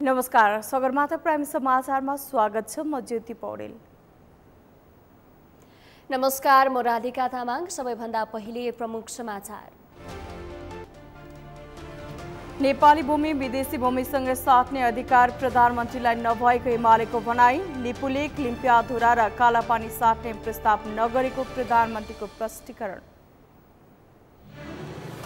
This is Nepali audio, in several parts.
नमस्कार, सगरमाथा प्राइम समाचारमा स्वागत छ। म ज्योति पौडेल। नमस्कार, म राधिका तामाङ। सबैभन्दा पहिले प्रमुख समाचार। नेपाली भूमि विदेशी भूमिसँग साट्ने अधिकार प्रधानमन्त्रीलाई नभएको एमालेको भनाई। लिपुलेक, लिम्पियाधुरा र कालापानी साट्ने प्रस्ताव नगरेको प्रधानमन्त्रीको स्पष्टीकरण।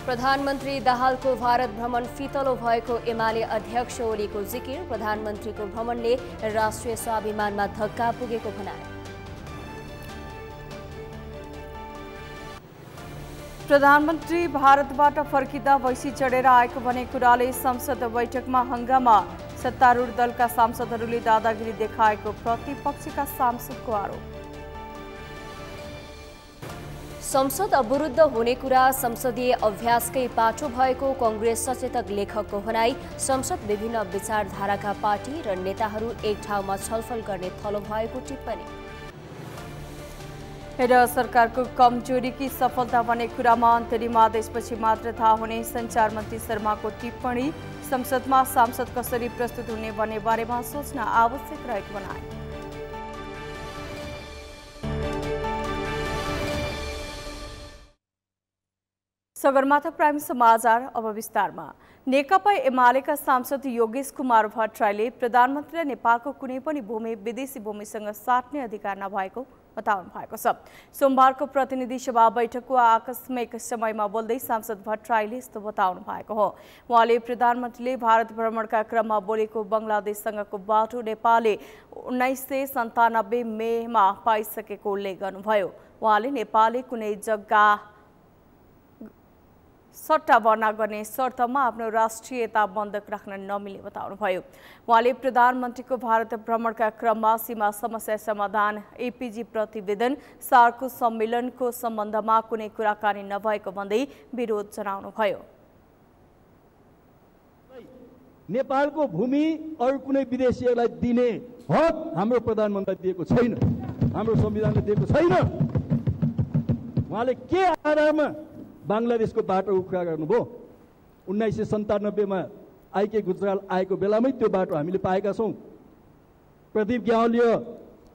प्रधानमन्त्री दाहालको भारत भ्रमण फितलो भएको एमाले अध्यक्ष ओलीको जिकिर। प्रधानमन्त्रीको भ्रमणले राष्ट्रिय स्वाभिमानमा धक्का पुगेको भनाई। प्रधानमन्त्री भारतबाट फर्किँदा भैँसी चढेर आएको भन्ने कुराले संसद बैठकमा हंगामा। सत्तारूढ दलका सांसदहरूले दादागिरी देखाएको प्रतिपक्षका सांसदको आरोप। संसद अवरुद्ध हुने कुरा संसदीय अभ्यासकै पाटो भएको कांग्रेस सचेतक लेखकको भनाई। संसद विभिन्न विचारधाराका पार्टी र नेताहरू एक ठाउँमा छलफल गर्ने थलो भएको टिप्पणी। र सरकारको कमजोरीकी सफलता भन्ने कुरामा अन्तरिम आदेशपछि मात्र थाहा हुने सञ्चार मन्त्री शर्माको टिप्पणी। संसदमा सांसद कसरी प्रस्तुत हुने भन्ने बारेमा सोच्न आवश्यक रहेको भनाई। सगरमाथा प्राइम समाचार अब विस्तारमा। नेकपा एमालेका सांसद योगेश कुमार भट्टराईले प्रधानमन्त्रीले नेपालको कुनै पनि भूमि विदेशी भूमिसँग साट्ने अधिकार नभएको बताउनु भएको छ। सोमबारको प्रतिनिधि सभा बैठकको आकस्मिक समयमा बोल्दै सांसद भट्टराईले यस्तो बताउनु भएको हो। उहाँले प्रधानमन्त्रीले भारत भ्रमणका क्रममा बोलेको बङ्गलादेशसँगको बाटो नेपालले 1997 मेमा पाइसकेको उल्लेख गर्नुभयो। उहाँले नेपालले कुनै जग्गा सट्टा भर्ना गर्ने शर्तमा आफ्नो राष्ट्रियता बन्धक राख्न नमिल्ने बताउनुभयो। उहाँले प्रधानमन्त्रीको भारत भ्रमणका क्रममा सीमा समस्या समाधान एपीजी प्रतिवेदन सार्कको सम्मेलनको सम्बन्धमा कुनै कुराकानी नभएको भन्दै विरोध जनाउनुभयो। नेपालको भूमि अरू कुनै विदेशीहरूलाई दिने हक हाम्रो प्रधानमन्त्रीले दिएको छैन, हाम्रो संविधानले दिएको छैन। उहाँले के आधारमा बांग्लादेशको बाटो उख्रा गर्नुभयो? 1997 मा आइके गुजराल आएको बेलामै त्यो बाटो हामीले पाएका छौं। प्रदीप ग्यावाली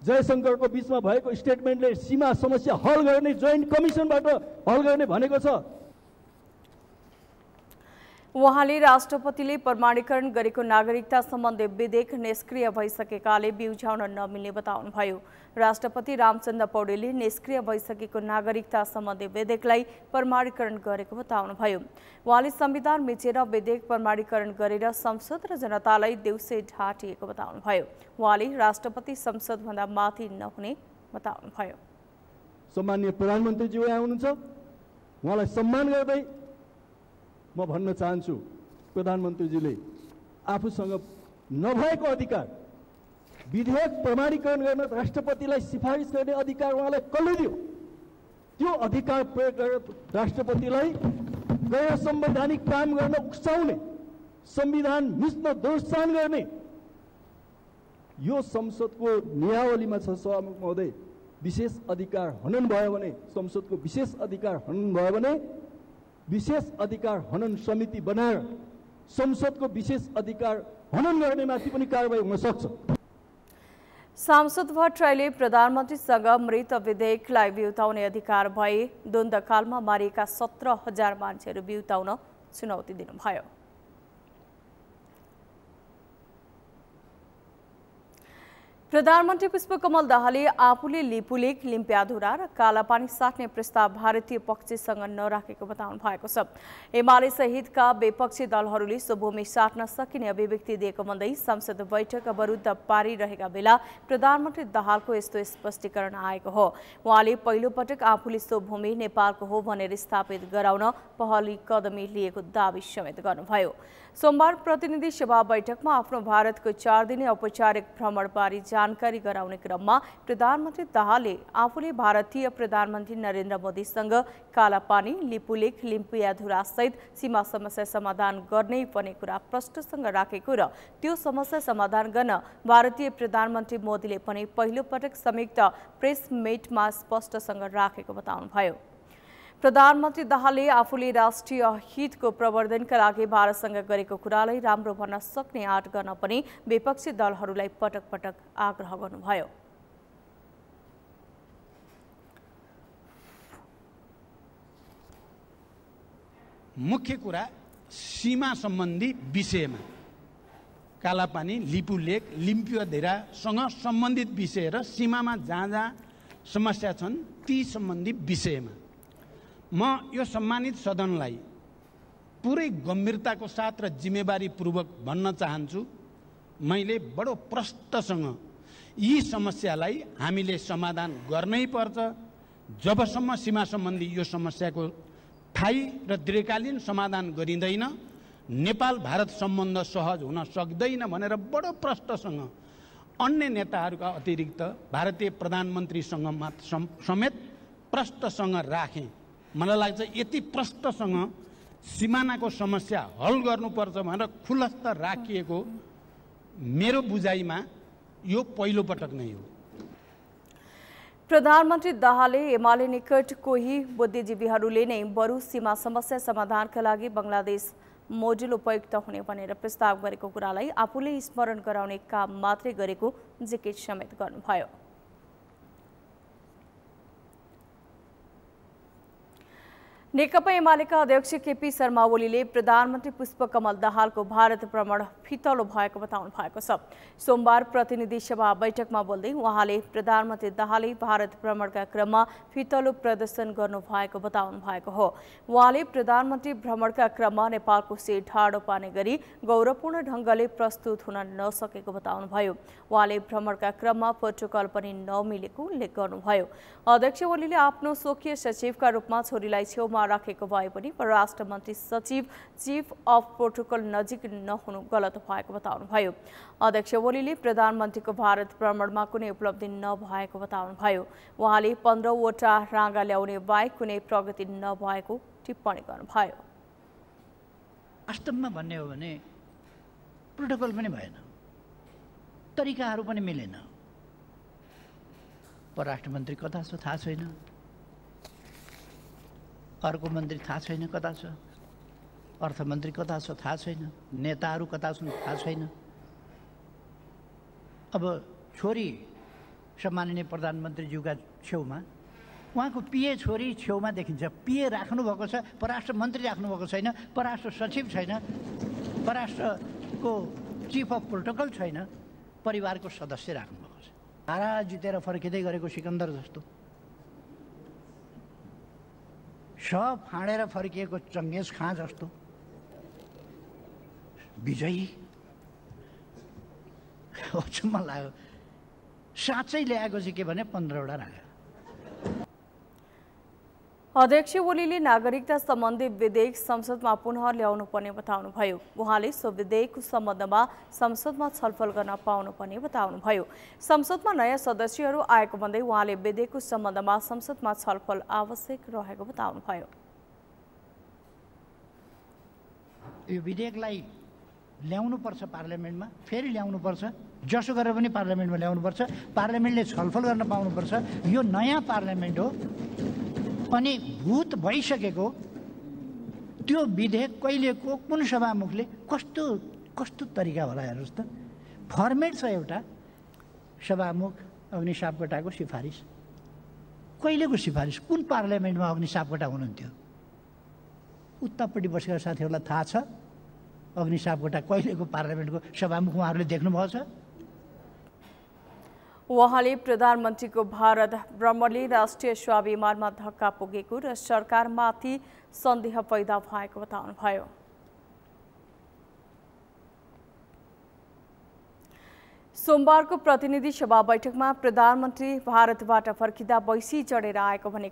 जयशंकरको बीचमा भएको स्टेटमेन्टले सीमा समस्या हल गर्ने जोइन्ट कमिसनबाट हल गर्ने भनेको छ। उहाँले राष्ट्रपतिले प्रमाणीकरण गरेको नागरिकता सम्बन्धी विधेयक निष्क्रिय भइसकेकाले बिउझाउन नमिल्ने बताउनुभयो। राष्ट्रपति रामचन्द्र पौडेलले निष्क्रिय भइसकेको नागरिकता सम्बन्धी विधेयकलाई प्रमाणीकरण गरेको बताउनुभयो। उहाँले संविधान मिचेर विधेयक प्रमाणीकरण गरेर संसद र जनतालाई देउसे ढाँटिएको बताउनुभयो। उहाँले राष्ट्रपति संसदभन्दा माथि नहुने बताउनुभयो। सम्माननीय प्रधानमन्त्रीज्यू यहाँ हुनुहुन्छ, उहाँलाई सम्मान गर्दै म भन्न चाहन्छु, प्रधानमन्त्रीजीले आफूसँग नभएको अधिकार विधेयक प्रमाणीकरण गर्न राष्ट्रपतिलाई सिफारिस गर्ने अधिकार उहाँलाई कसले दियो? त्यो अधिकार प्रयोग गरेर राष्ट्रपतिलाई गैर संवैधानिक काम गर्न उक्साउने, संविधान मिच्न दोषसान गर्ने यो संसदको नियावलीमा छ। सभामुख महोदय, विशेष अधिकार हनन भयो भने, संसदको विशेष अधिकार हनन भयो भने विशेष अधिकार हनन समिति बनाएर संसदको विशेष अधिकार हनन गर्नेमाथि पनि कारबाही हुन सक्छ। सांसद भट्टराईले प्रधानमन्त्रीसँग मृत विधेयकलाई बिउताउने अधिकार भए द्वन्द्वकालमा मारिएका 17,000 मान्छेहरू बिउताउन चुनौती दिनुभयो। प्रधानमन्त्री पुष्पकमल दाहालले आफूले लिपुलेक, लिम्पियाधुरा र कालापानी साट्ने प्रस्ताव भारतीय पक्षसँग नराखेको बताउनु भएको छ। एमाले सहितका विपक्षी दलहरूले सो भूमि साट्न सकिने अभिव्यक्ति दिएको भन्दै संसद बैठक अवरुद्ध पारिरहेका बेला प्रधानमन्त्री दाहालको यस्तो स्पष्टीकरण आएको हो। उहाँले पहिलो पटक आफूले सो भूमि नेपालको हो भनेर स्थापित गराउन पहली कदमी लिएको दावी समेत गर्नुभयो। सोमबार प्रतिनिधि सभा बैठकमा आफ्नो भारतको 4 दिने औपचारिक भ्रमणबारे जानकारी गराउने क्रममा प्रधानमन्त्री दाहालले आफूले भारतीय प्रधानमन्त्री नरेन्द्र मोदीसँग कालापानी, लिपुलेक, लिम्पियाधुरा सहित सीमा समस्या समाधान गर्ने पर्ने कुरा प्रश्नसँग राखेको र त्यो समस्या समाधान गर्न भारतीय प्रधानमन्त्री मोदीले पनि पहिलो पटक संयुक्त प्रेस मिटमा स्पष्टसँग राखेको बताउनुभयो। प्रधानमन्त्री दाहालले आफूले राष्ट्रिय हितको प्रवर्धनका लागि भारतसँग गरेको कुरालाई राम्रो भन्न सक्ने आँट गर्न पनि विपक्षी दलहरूलाई पटक पटक आग्रह गर्नुभयो। मुख्य कुरा सीमा सम्बन्धी विषयमा कालापानी, लिपुलेक, लिम्पियोधेरासँग सम्बन्धित विषय र सीमामा जहाँ जहाँ समस्या छन् ती सम्बन्धी विषयमा म यो सम्मानित सदनलाई पुरै गम्भीरताको साथ र जिम्मेवारीपूर्वक भन्न चाहन्छु, मैले बडो प्रष्टसँग यी समस्यालाई हामीले समाधान गर्नै पर्छ। जबसम्म सीमा सम्बन्धी यो समस्याको स्थायी र दीर्घकालीन समाधान गरिँदैन नेपाल भारत सम्बन्ध सहज हुन सक्दैन भनेर बडो प्रष्टसँग अन्य नेताहरूका अतिरिक्त भारतीय प्रधानमन्त्रीसँग समेत प्रष्टसँग राखेँ। मलाई लाग्छ यति प्रष्टसँग सिमानाको समस्या हल गर्नुपर्छ भनेर खुलस्त राखिएको मेरो बुझाइमा यो पहिलो पटक नै हो। प्रधानमन्त्री दाहालले एमाले निकट कोही बुद्धिजीवीहरूले नै बरु सीमा समस्या समाधानका लागि बङ्गलादेश मोडेल उपयुक्त हुने भनेर प्रस्ताव गरेको कुरालाई आफूले स्मरण गराउने काम मात्रै गरेको जिकिर समेत गर्नुभयो। नेकपा एमालेका अध्यक्ष केपी शर्मा ओलीले प्रधानमन्त्री पुष्पकमल दाहालको भारत भ्रमण फितलो भएको बताउनु भएको छ। सोमबार प्रतिनिधि सभा बैठकमा बोल्दै उहाँले प्रधानमन्त्री दाहालले भारत भ्रमणका क्रममा फितलो प्रदर्शन गर्नु भएको बताउनु भएको हो। उहाँले प्रधानमन्त्री भ्रमणका क्रममा नेपालको शिर ठाडो पार्ने गरी गौरवपूर्ण ढङ्गले प्रस्तुत हुन नसकेको बताउनुभयो। उहाँले भ्रमणका क्रममा प्रोटोकल पनि नमिलेको उल्लेख गर्नुभयो। अध्यक्ष ओलीले आफ्नो स्वकीय सचिवका रूपमा छोरीलाई छेउमा राखेको भए पनि परराष्ट्र मन्त्री सचिव चिफ अफ प्रोटोकल नजिक नहुनु गलत भएको बताउनुभयो। अध्यक्ष ओलीले प्रधानमन्त्रीको भारत भ्रमणमा कुनै उपलब्धि नभएको बताउनुभयो। उहाँले 15वटा राँगा ल्याउने बाहेक कुनै प्रगति नभएको टिप्पणी गर्नुभयो। वास्तवमा भन्ने हो भने प्रोटोकल पनि भएन, तरिकाहरू पनि मिलेन। परराष्ट्र मन्त्री कता छ थाहा छैन, अर्को मन्त्री थाहा छैन कता छ, अर्थमन्त्री कता छ थाहा छैन, नेताहरू कता छन् थाहा छैन। अब छोरी सम्माननीय प्रधानमन्त्रीज्यूका छेउमा उहाँको पिए छोरी छेउमा देखिन्छ। पिए राख्नुभएको छ, परराष्ट्र मन्त्री राख्नुभएको छैन, परराष्ट्र सचिव छैन, परराष्ट्रको चिफ अफ प्रोटोकल छैन, परिवारको सदस्य राख्नुभएको छ। हारा जितेर फर्किँदै गरेको सिकन्दर जस्तो, सब फाँडेर फर्किएको चङ्गेज खाँ जस्तो विजयी अचम्म लाग्यो। साँच्चै ल्याएको चाहिँ के भने 15वटा राख्यो। अध्यक्ष ओलीले नागरिकता सम्बन्धी विधेयक संसदमा पुनः ल्याउनु पर्ने बताउनुभयो। उहाँले सो विधेयकको सम्बन्धमा संसदमा छलफल गर्न पाउनुपर्ने बताउनुभयो। संसदमा नयाँ सदस्यहरू आएको भन्दै उहाँले विधेयकको सम्बन्धमा संसदमा छलफल आवश्यक रहेको बताउनुभयो। यो विधेयकलाई ल्याउनुपर्छ पार्लियामेन्टमा, फेरि ल्याउनुपर्छ, जसो गरेर पनि पार्लियामेन्टमा ल्याउनुपर्छ, पार्लियामेन्टले छलफल गर्न पाउनुपर्छ। यो नयाँ पार्लियामेन्ट हो अनि भूत भइसकेको त्यो विधेयक कहिलेको कुन सभामुखले कस्तो तरिका होला हेर्नुहोस् त। फर्मेट छ एउटा सभामुख अग्नि सापकोटाको सिफारिस, कहिलेको सिफारिस, कुन पार्लियामेन्टमा अग्नि सापकोटा हुनुहुन्थ्यो? उतापट्टि बसेका साथीहरूलाई थाहा छ अग्नि सापकोटा कहिलेको पार्लियामेन्टको सभामुख उहाँहरूले देख्नुभएको छ? उहाँले प्रधानमन्त्रीको भारत भ्रमणले राष्ट्रिय स्वाभिमानमा धक्का पुगेको र सरकारमाथि सन्देह पैदा भएको बताउनुभयो। सोमबारको प्रतिनिधि सभा बैठकमा प्रधानमन्त्री भारतबाट फर्किँदा बैसी चढेर आएको भन्ने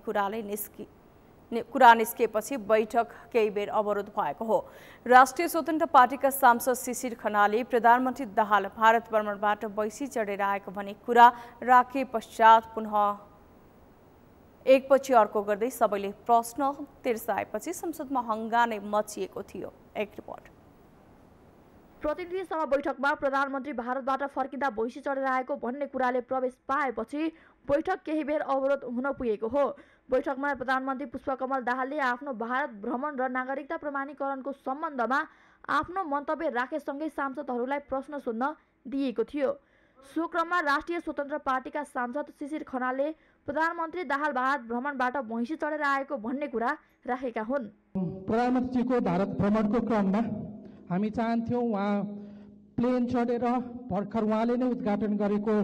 कुरा निस्किएपछि बैठक केही बेर अवरोध भएको हो। राष्ट्रिय स्वतन्त्र पार्टीका सांसद शिशिर खनालले प्रधानमन्त्री दाहाल भारत भ्रमणबाट बैसी चढेर आएको भन्ने कुरा राखे पश्चात पुनः एकपछि अर्को गर्दै सबैले प्रश्न तिर्साएपछि संसदमा हङ्गामै मचिएको थियो। एक रिपोर्ट। प्रतिनिधि सभा बैठकमा प्रधानमन्त्री भारतबाट फर्किँदा भैँसी चढेर आएको भन्ने कुराले प्रवेश पाएपछि बैठक केही बेर अवरोध हुन पुगेको हो। बैठकमा प्रधानमन्त्री पुष्पकमल दाहालले आफ्नो भारत भ्रमण र नागरिकता प्रमाणीकरणको सम्बन्धमा आफ्नो मन्तव्य राखेसँगै सांसदहरूलाई प्रश्न सोध्न दिएको थियो। सो क्रममा राष्ट्रिय स्वतन्त्र पार्टीका सांसद शिशिर खनालले प्रधानमन्त्री दाहाल भारत भ्रमणबाट भैँसी चढेर आएको भन्ने कुरा राखेका हुन्। प्रधानमन्त्रीको भारत भ्रमणको क्रममा हामी चाहन्थ्यौँ उहाँ प्लेन चढेर भर्खर उहाँले नै उद्घाटन गरेको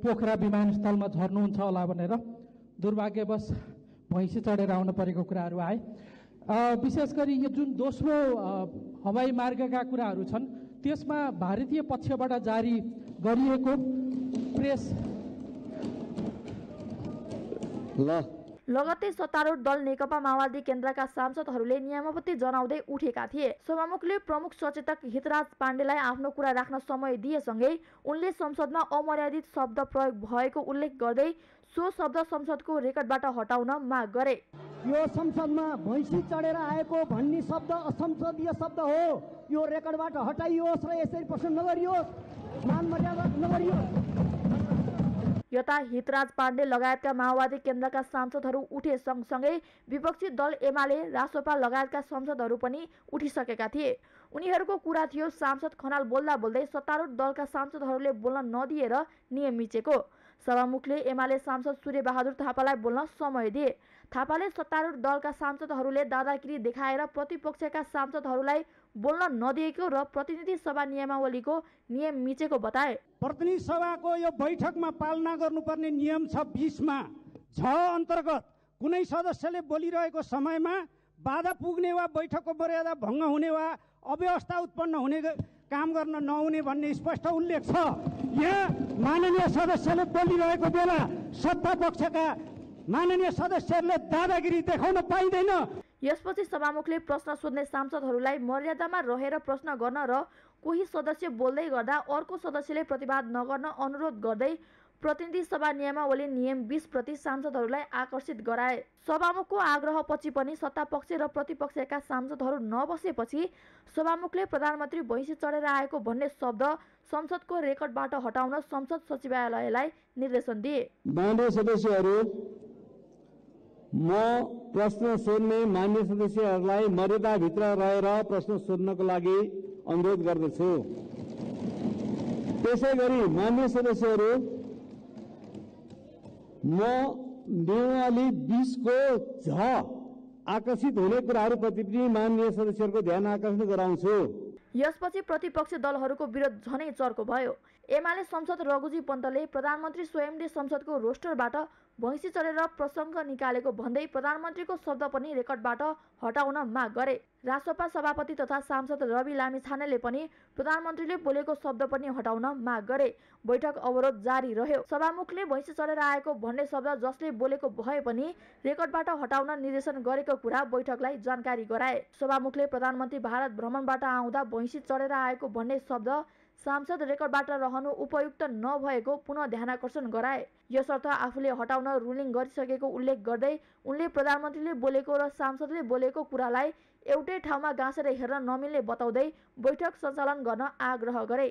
पोखरा विमानस्थलमा झर्नुहुन्छ होला भनेर दुर्भाग्यवश भैँसी चढेर आउन परेको कुराहरू आए। विशेष गरी यो जुन दोस्रो हवाई मार्गका कुराहरू छन् त्यसमा भारतीय पक्षबाट जारी गरिएको प्रेस लगत्तै सत्तारूढ दल नेकपा माओवादी केन्द्रका सांसदहरूले नियमावली जनाउँदै उठेका थिए। सभामुखले प्रमुख सचेतक हितराज पाण्डेलाई आफ्नो कुरा राख्न समय दिएसँगै उनले संसदमा अमर्यादित शब्द प्रयोग भएको उल्लेख गर्दै सो शब्द संसदको रेकर्डबाट हटाउन माग गरे। यो संसदमा भैँसी चढेर आएको भन्ने शब्द असंसदीय शब्द हो। यो रेकर्डबाट हटाइयोस् र यसरी प्रश्न नगरियोस्, मान मर्यादा नगरियोस्। यता हितराज पाण्डे लगायतका माओवादी केन्द्रका सांसदहरू उठे सँगसँगै विपक्षी दल एमाले रासोपा लगायतका सांसदहरू पनि उठिसकेका थिए। उनीहरूको कुरा थियो सांसद खनाल बोल्दा बोल्दै सत्तारूढ दलका सांसदहरूले बोल्न नदिएर नियम मिचेको। सभामुखले एमाले सांसद सूर्यबहादुर थापालाई बोल्न समय दिए। थापाले सत्तारूढ दलका सांसदहरूले दादागिरी देखाएर प्रतिपक्षका सांसदहरूलाई बोल्न नदिएको र प्रतिनिधि सभा नियमावलीको नियम मिचेको बताए। प्रतिनिधि सभाको यो बैठकमा पालना गर्नुपर्ने नियम 26मा 6 अन्तर्गत कुनै सदस्यले बोलिरहेको समयमा बाधा पुग्ने वा बैठकको मर्यादा भङ्ग हुने वा अव्यवस्था उत्पन्न हुने काम गर्न नहुने भन्ने स्पष्ट उल्लेख छ। यहाँ माननीय सदस्यले बोलिरहेको बेला सत्ता पक्षका माननीय सदस्यहरूले दादागिरी देखाउन पाइँदैन। यसपछि सभामुखले प्रश्न सोध्ने सांसदहरूलाई मर्यादामा रहेर प्रश्न गर्न र कोही सदस्य बोल्दै गर्दा अर्को सदस्यले प्रतिवाद नगर्न अनुरोध गर्दै प्रतिनिधि सभा नियमावली नियम 20 प्रति सांसदहरूलाई आकर्षित गराए। सभामुखको आग्रहपछि पनि सत्तापक्ष र प्रतिपक्षका सांसदहरू नबसेपछि सभामुखले प्रधानमन्त्री भैँसी चढेर आएको भन्ने शब्द संसदको रेकर्डबाट हटाउन संसद सचिवालयलाई निर्देशन दिए। माननीय सदस्यहरू, म प्रश्न सोध्ने मान्य सदस्यहरूलाई मर्यादाभित्र रहेर प्रश्न सोध्नको लागि अनुरोध गर्दछु। त्यसै गरी मान्य सदस्यहरू, म नियमावली 20 को झ आकर्षित हुने कुराहरूप्रति पनि माननीय सदस्यहरूको ध्यान आकर्षण गराउँछु। यसपछि प्रतिपक्षी दलहरूको विरोध झनै चर्को भयो। एमाले सांसद रघुजी पन्तले प्रधानमन्त्री स्वयंले संसदको रोस्टरबाट भैँसी चढेर प्रसङ्ग निकालेको भन्दै प्रधानमन्त्रीको शब्द पनि रेकर्डबाट हटाउन माग गरे। रासोपा सभापति तथा सांसद रवि लामिछानेले पनि प्रधानमन्त्रीले बोलेको शब्द पनि हटाउन माग गरे। बैठक अवरोध जारी रह्यो। सभामुखले भैँसी चढेर आएको भन्ने शब्द जसले बोलेको भए पनि रेकर्डबाट हटाउन निर्देशन गरेको कुरा बैठकलाई जानकारी गराए। सभामुखले प्रधानमन्त्री भारत भ्रमणबाट आउँदा भैँसी चढेर आएको भन्ने शब्द सांसद रेकर्डबाट रहनु उपयुक्त नभएको पुनः ध्यानाकर्षण गराए। यसर्थ आफूले हटाउन रुलिङ गरिसकेको उल्लेख गर्दै उनले प्रधानमन्त्रीले बोलेको र सांसदले बोलेको कुरालाई एउटै ठाउँमा गाँसेर हेर्न नमिल्ने बताउँदै बैठक सञ्चालन गर्न आग्रह गरे।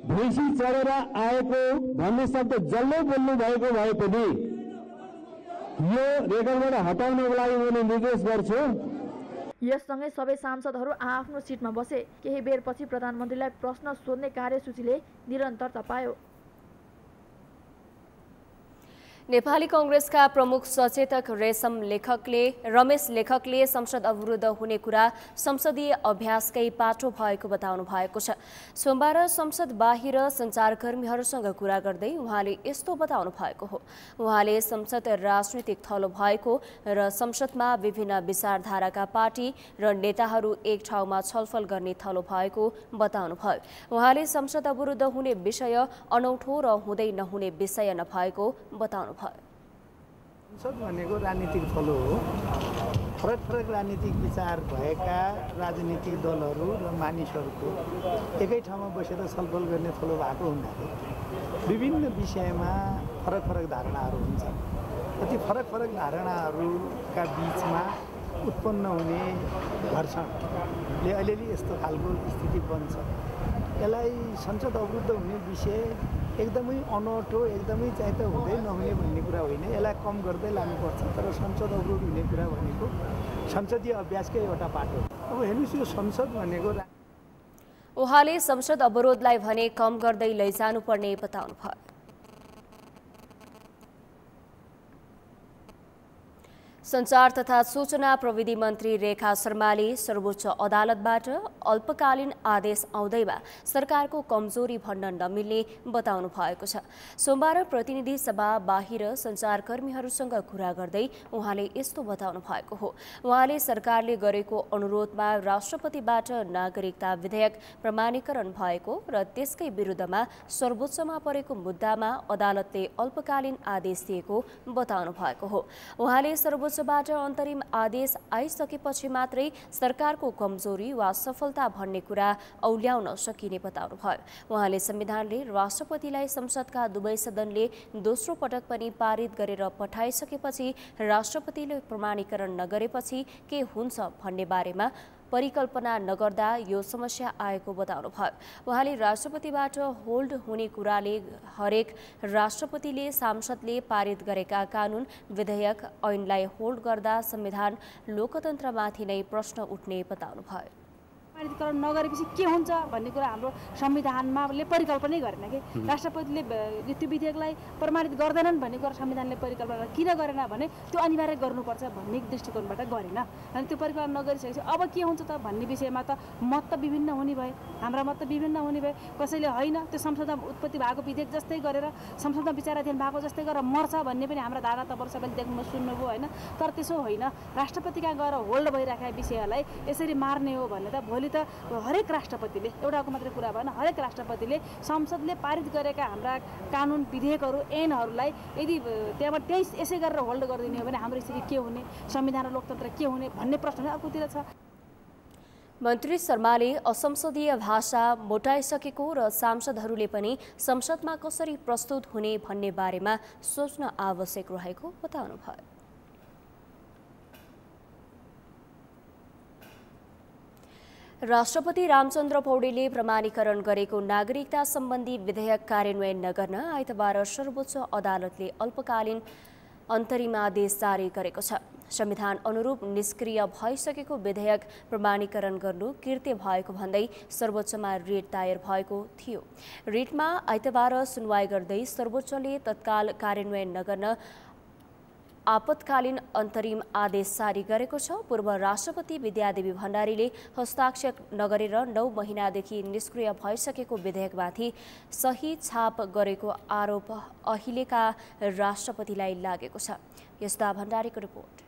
भैँसी चढेर आएको भन्ने शब्द जसले बोल्नु भएको भए पनि यो रेकर्डबाट हटाउनको लागि मैले निर्देश गर्छु। यससँगै सबै सांसदहरू आफ्नो सिटमा बसे। केही बेरपछि प्रधानमन्त्रीलाई प्रश्न सोध्ने कार्यसूचीले निरन्तरता पायो। नेपाली कांग्रेसका प्रमुख सचेतक रमेश लेखकले संसद अवरुद्ध हुने कुरा संसदीय अभ्यासकै पाटो भएको बताउनु भएको छ। सोमबार संसद बाहिर सञ्चारकर्मीहरूसँग कुरा गर्दै उहाँले यस्तो बताउनु भएको हो। उहाँले संसद राजनीतिक थलो भएको र संसदमा विभिन्न विचारधाराका पार्टी र नेताहरू एक ठाउँमा छलफल गर्ने थलो भएको बताउनु भयो। उहाँले संसद अवरुद्ध हुने विषय अनौठो र हुँदै नहुने विषय नभएको बताउनु भयो। संसद भनेको राजनीतिक थलो हो। फरक फरक राजनीतिक विचार भएका राजनीतिक दलहरू र मानिसहरूको एकै ठाउँमा बसेर छलफल गर्ने थलो भएको हुनाले विभिन्न विषयमा फरक फरक धारणाहरू हुन्छन्। ती फरक फरक धारणाहरूका बीचमा उत्पन्न हुने घर्षणले अलिअलि यस्तो खालको स्थिति बन्छ। यसलाई संसद अवरुद्ध हुने विषय एकदमै अनौठो एकदमै चाहिँ त हुँदै नहुने भन्ने कुरा होइन, यसलाई कम गर्दै लानुपर्छ। तर संसद अवरोध हुने कुरा भनेको संसदीय अभ्यासकै एउटा पाटो हो। अब हेर्नुहोस् यो संसद भनेको उहाँले संसद अवरोधलाई भने कम गर्दै लैजानुपर्ने बताउनुभयो। सञ्चार तथा सूचना प्रविधि मन्त्री रेखा शर्माले सर्वोच्च अदालतबाट अल्पकालीन आदेश आउँदैमा सरकारको कमजोरी भन्न नमिल्ने बताउनु भएको छ। सोमबार प्रतिनिधि सभा बाहिर सञ्चारकर्मीहरूसँग कुरा गर्दै उहाँले यस्तो बताउनु भएको हो। उहाँले सरकारले गरेको अनुरोधमा राष्ट्रपतिबाट नागरिकता विधेयक प्रमाणीकरण भएको र त्यसकै विरुद्धमा सर्वोच्चमा परेको मुद्दामा अदालतले अल्पकालीन आदेश दिएको बताउनु भएको हो। उहाँले सर्वोच्चबाट अन्तरिम आदेश आइसकेपछि मात्रै सरकारको कमजोरी वा सफलता भन्ने कुरा औल्याउन सकिने बताउनुभयो। उहाँले संविधानले राष्ट्रपतिलाई संसदका दुवै सदनले दोस्रो पटक पनि पारित गरेर पठाइसकेपछि राष्ट्रपतिले प्रमाणीकरण नगरेपछि के हुन्छ भन्ने बारेमा परिकल्पना नगर्दा यो समस्या आएको बताउनुभयो। उहाँले राष्ट्रपतिबाट होल्ड हुने कुराले हरेक राष्ट्रपतिले सांसदले पारित गरेका कानून विधेयक ऐनलाई होल्ड गर्दा संविधान लोकतन्त्रमाथि नै प्रश्न उठ्ने बताउनुभयो। प्रमाणीकरण नगरेपछि के हुन्छ भन्ने कुरा हाम्रो संविधानमा परिकल्पनै गरेन कि राष्ट्रपतिले त्यो विधेयकलाई प्रमाणित गर्दैनन् भन्ने कुरा संविधानले परिकल्पना किन गरेन भने त्यो अनिवार्य गर्नुपर्छ भन्ने दृष्टिकोणबाट गरेन। अनि त्यो परिकल्पना नगरिसकेपछि अब के हुन्छ त भन्ने विषयमा त मत त विभिन्न हुने भए, हाम्रा मत त विभिन्न हुने भए। कसैले होइन त्यो संसदमा उत्पत्ति भएको विधेयक जस्तै गरेर संसदमा विचाराधीन भएको जस्तै गरेर मर्छ भन्ने पनि हाम्रा धारणा तपाईँहरू सबैले देख्नु सुन्नुभयो होइन। तर त्यसो होइन, राष्ट्रपतिका गएर होल्ड भइराखेका विषयलाई यसरी मार्ने हो भने त भोलि त हरेक राष्ट्रपतिले, एउटाको मात्रै कुरा भएन, हरेक राष्ट्रपतिले संसदले पारित गरेका हाम्रा कानुन विधेयकहरू ऐनहरूलाई यदि त्यहाँबाट त्यही यसै गरेर होल्ड गरिदिने हो भने हाम्रो स्थिति के हुने, संविधान र लोकतन्त्र के हुने भन्ने प्रश्न अर्कोतिर छ। मन्त्री शर्माले असंसदीय भाषा मोटाइसकेको र सांसदहरूले पनि संसदमा कसरी प्रस्तुत हुने भन्ने बारेमा सोच्न आवश्यक रहेको बताउनुभयो। राष्ट्रपति रामचन्द्र पौडेलले प्रमाणीकरण गरेको नागरिकता सम्बन्धी विधेयक कार्यान्वयन नगर्न आइतबार सर्वोच्च अदालतले अल्पकालीन अन्तरिम आदेश जारी गरेको छ। संविधान अनुरूप निष्क्रिय भइसकेको विधेयक प्रमाणीकरण गर्नु कृत्य भएको भन्दै सर्वोच्चमा रिट दायर भएको थियो। रिटमा आइतबार सुनवाई गर्दै सर्वोच्चले तत्काल कार्यान्वयन नगर्न आपतकालीन अन्तरिम आदेश जारी गरेको छ। पूर्व राष्ट्रपति विद्यादेवी भण्डारीले हस्ताक्षर नगरेर 9 महिनादेखि निष्क्रिय भइसकेको विधेयकमाथि सही छाप गरेको आरोप अहिलेका राष्ट्रपतिलाई लागेको छ। यस्ता भण्डारीको रिपोर्ट।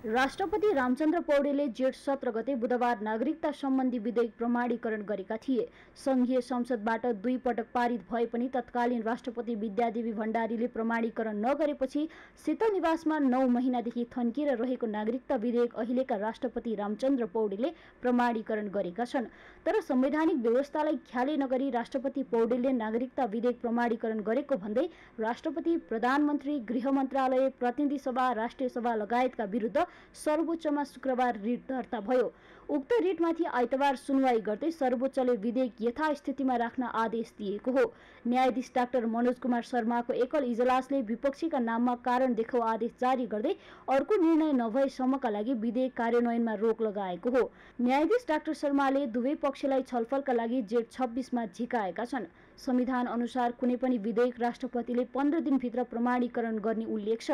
राष्ट्रपति रामचन्द्र पौडेलले जेठ 17 गते बुधबार नागरिकता सम्बन्धी विधेयक प्रमाणीकरण गरेका थिए। संघीय संसदबाट 2 पटक पारित भए पनि तत्कालीन राष्ट्रपति विद्यादेवी भण्डारीले प्रमाणीकरण नगरेपछि शीतल निवासमा 9 महिनादेखि थन्किएर रहेको नागरिकता विधेयक अहिलेका राष्ट्रपति रामचन्द्र पौडेलले प्रमाणीकरण गरेका छन्। तर संवैधानिक व्यवस्थालाई ख्यालै नगरी राष्ट्रपति पौडेलले नागरिकता विधेयक प्रमाणीकरण गरेको भन्दै राष्ट्रपति, प्रधानमन्त्री, गृह मन्त्रालय, प्रतिनिधि सभा, राष्ट्रिय सभा लगायतका विरुद्ध सर्वोच्चमा शुक्रबार रिट दर्ता भयो। उक्त रिटमाथि आइतबार सुनवाई गर्दै सर्वोच्चले विधेयक यथास्थितिमा राख्न आदेश दिएको हो। न्यायाधीश डाक्टर मनोज कुमार शर्माको एकल इजलासले विपक्षीका नाममा कारण देखाउ आदेश जारी गर्दै अर्को निर्णय नभएसम्मका लागि विधेयक कार्यान्वयनमा रोक लगाएको हो। न्यायाधीश डाक्टर शर्माले दुवै पक्षलाई छलफलका लागि जेठ 26 मा झिकाएका छन्। संविधान अनुसार कुनै पनि विधेयक राष्ट्रपतिले 15 दिनभित्र प्रमाणीकरण गर्ने उल्लेख छ।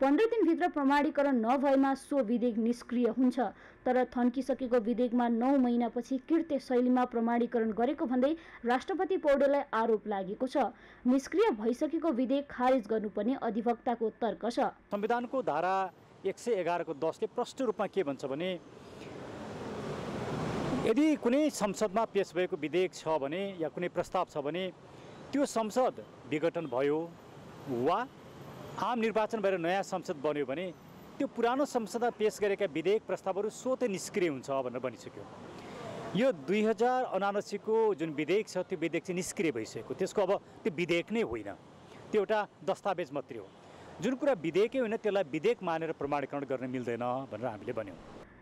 15 दिनभित्र प्रमाणीकरण नभएमा सो विधेयक निष्क्रिय हुन्छ। तर थन्किसकेको विधेयकमा 9 महिनापछि कृत्य शैलीमा प्रमाणीकरण गरेको भन्दै राष्ट्रपति पौडेललाई आरोप लागेको छ। निष्क्रिय भइसकेको विधेयक खारेज गर्नुपर्ने अधिवक्ताको तर्क छ। संविधानको धारा 111 को 10 ले प्रष्ट रूपमा के भन्छ भने यदि कुनै संसदमा पेश भएको विधेयक छ भने या कुनै प्रस्ताव छ भने त्यो संसद विघटन भयो वा आम निर्वाचन भएर नयाँ संसद बन्यो भने त्यो पुरानो संसदमा पेश गरेका विधेयक प्रस्तावहरू स्वतः निष्क्रिय हुन्छ भनेर भनिसक्यो। यो 2079 को जुन विधेयक छ त्यो विधेयक चाहिँ निष्क्रिय भइसक्यो। त्यसको अब त्यो विधेयक नै होइन, त्यो एउटा दस्तावेज मात्रै हो। जुन कुरा विधेयकै होइन त्यसलाई विधेयक मानेर प्रमाणीकरण गर्न मिल्दैन भनेर हामीले भन्यौँ।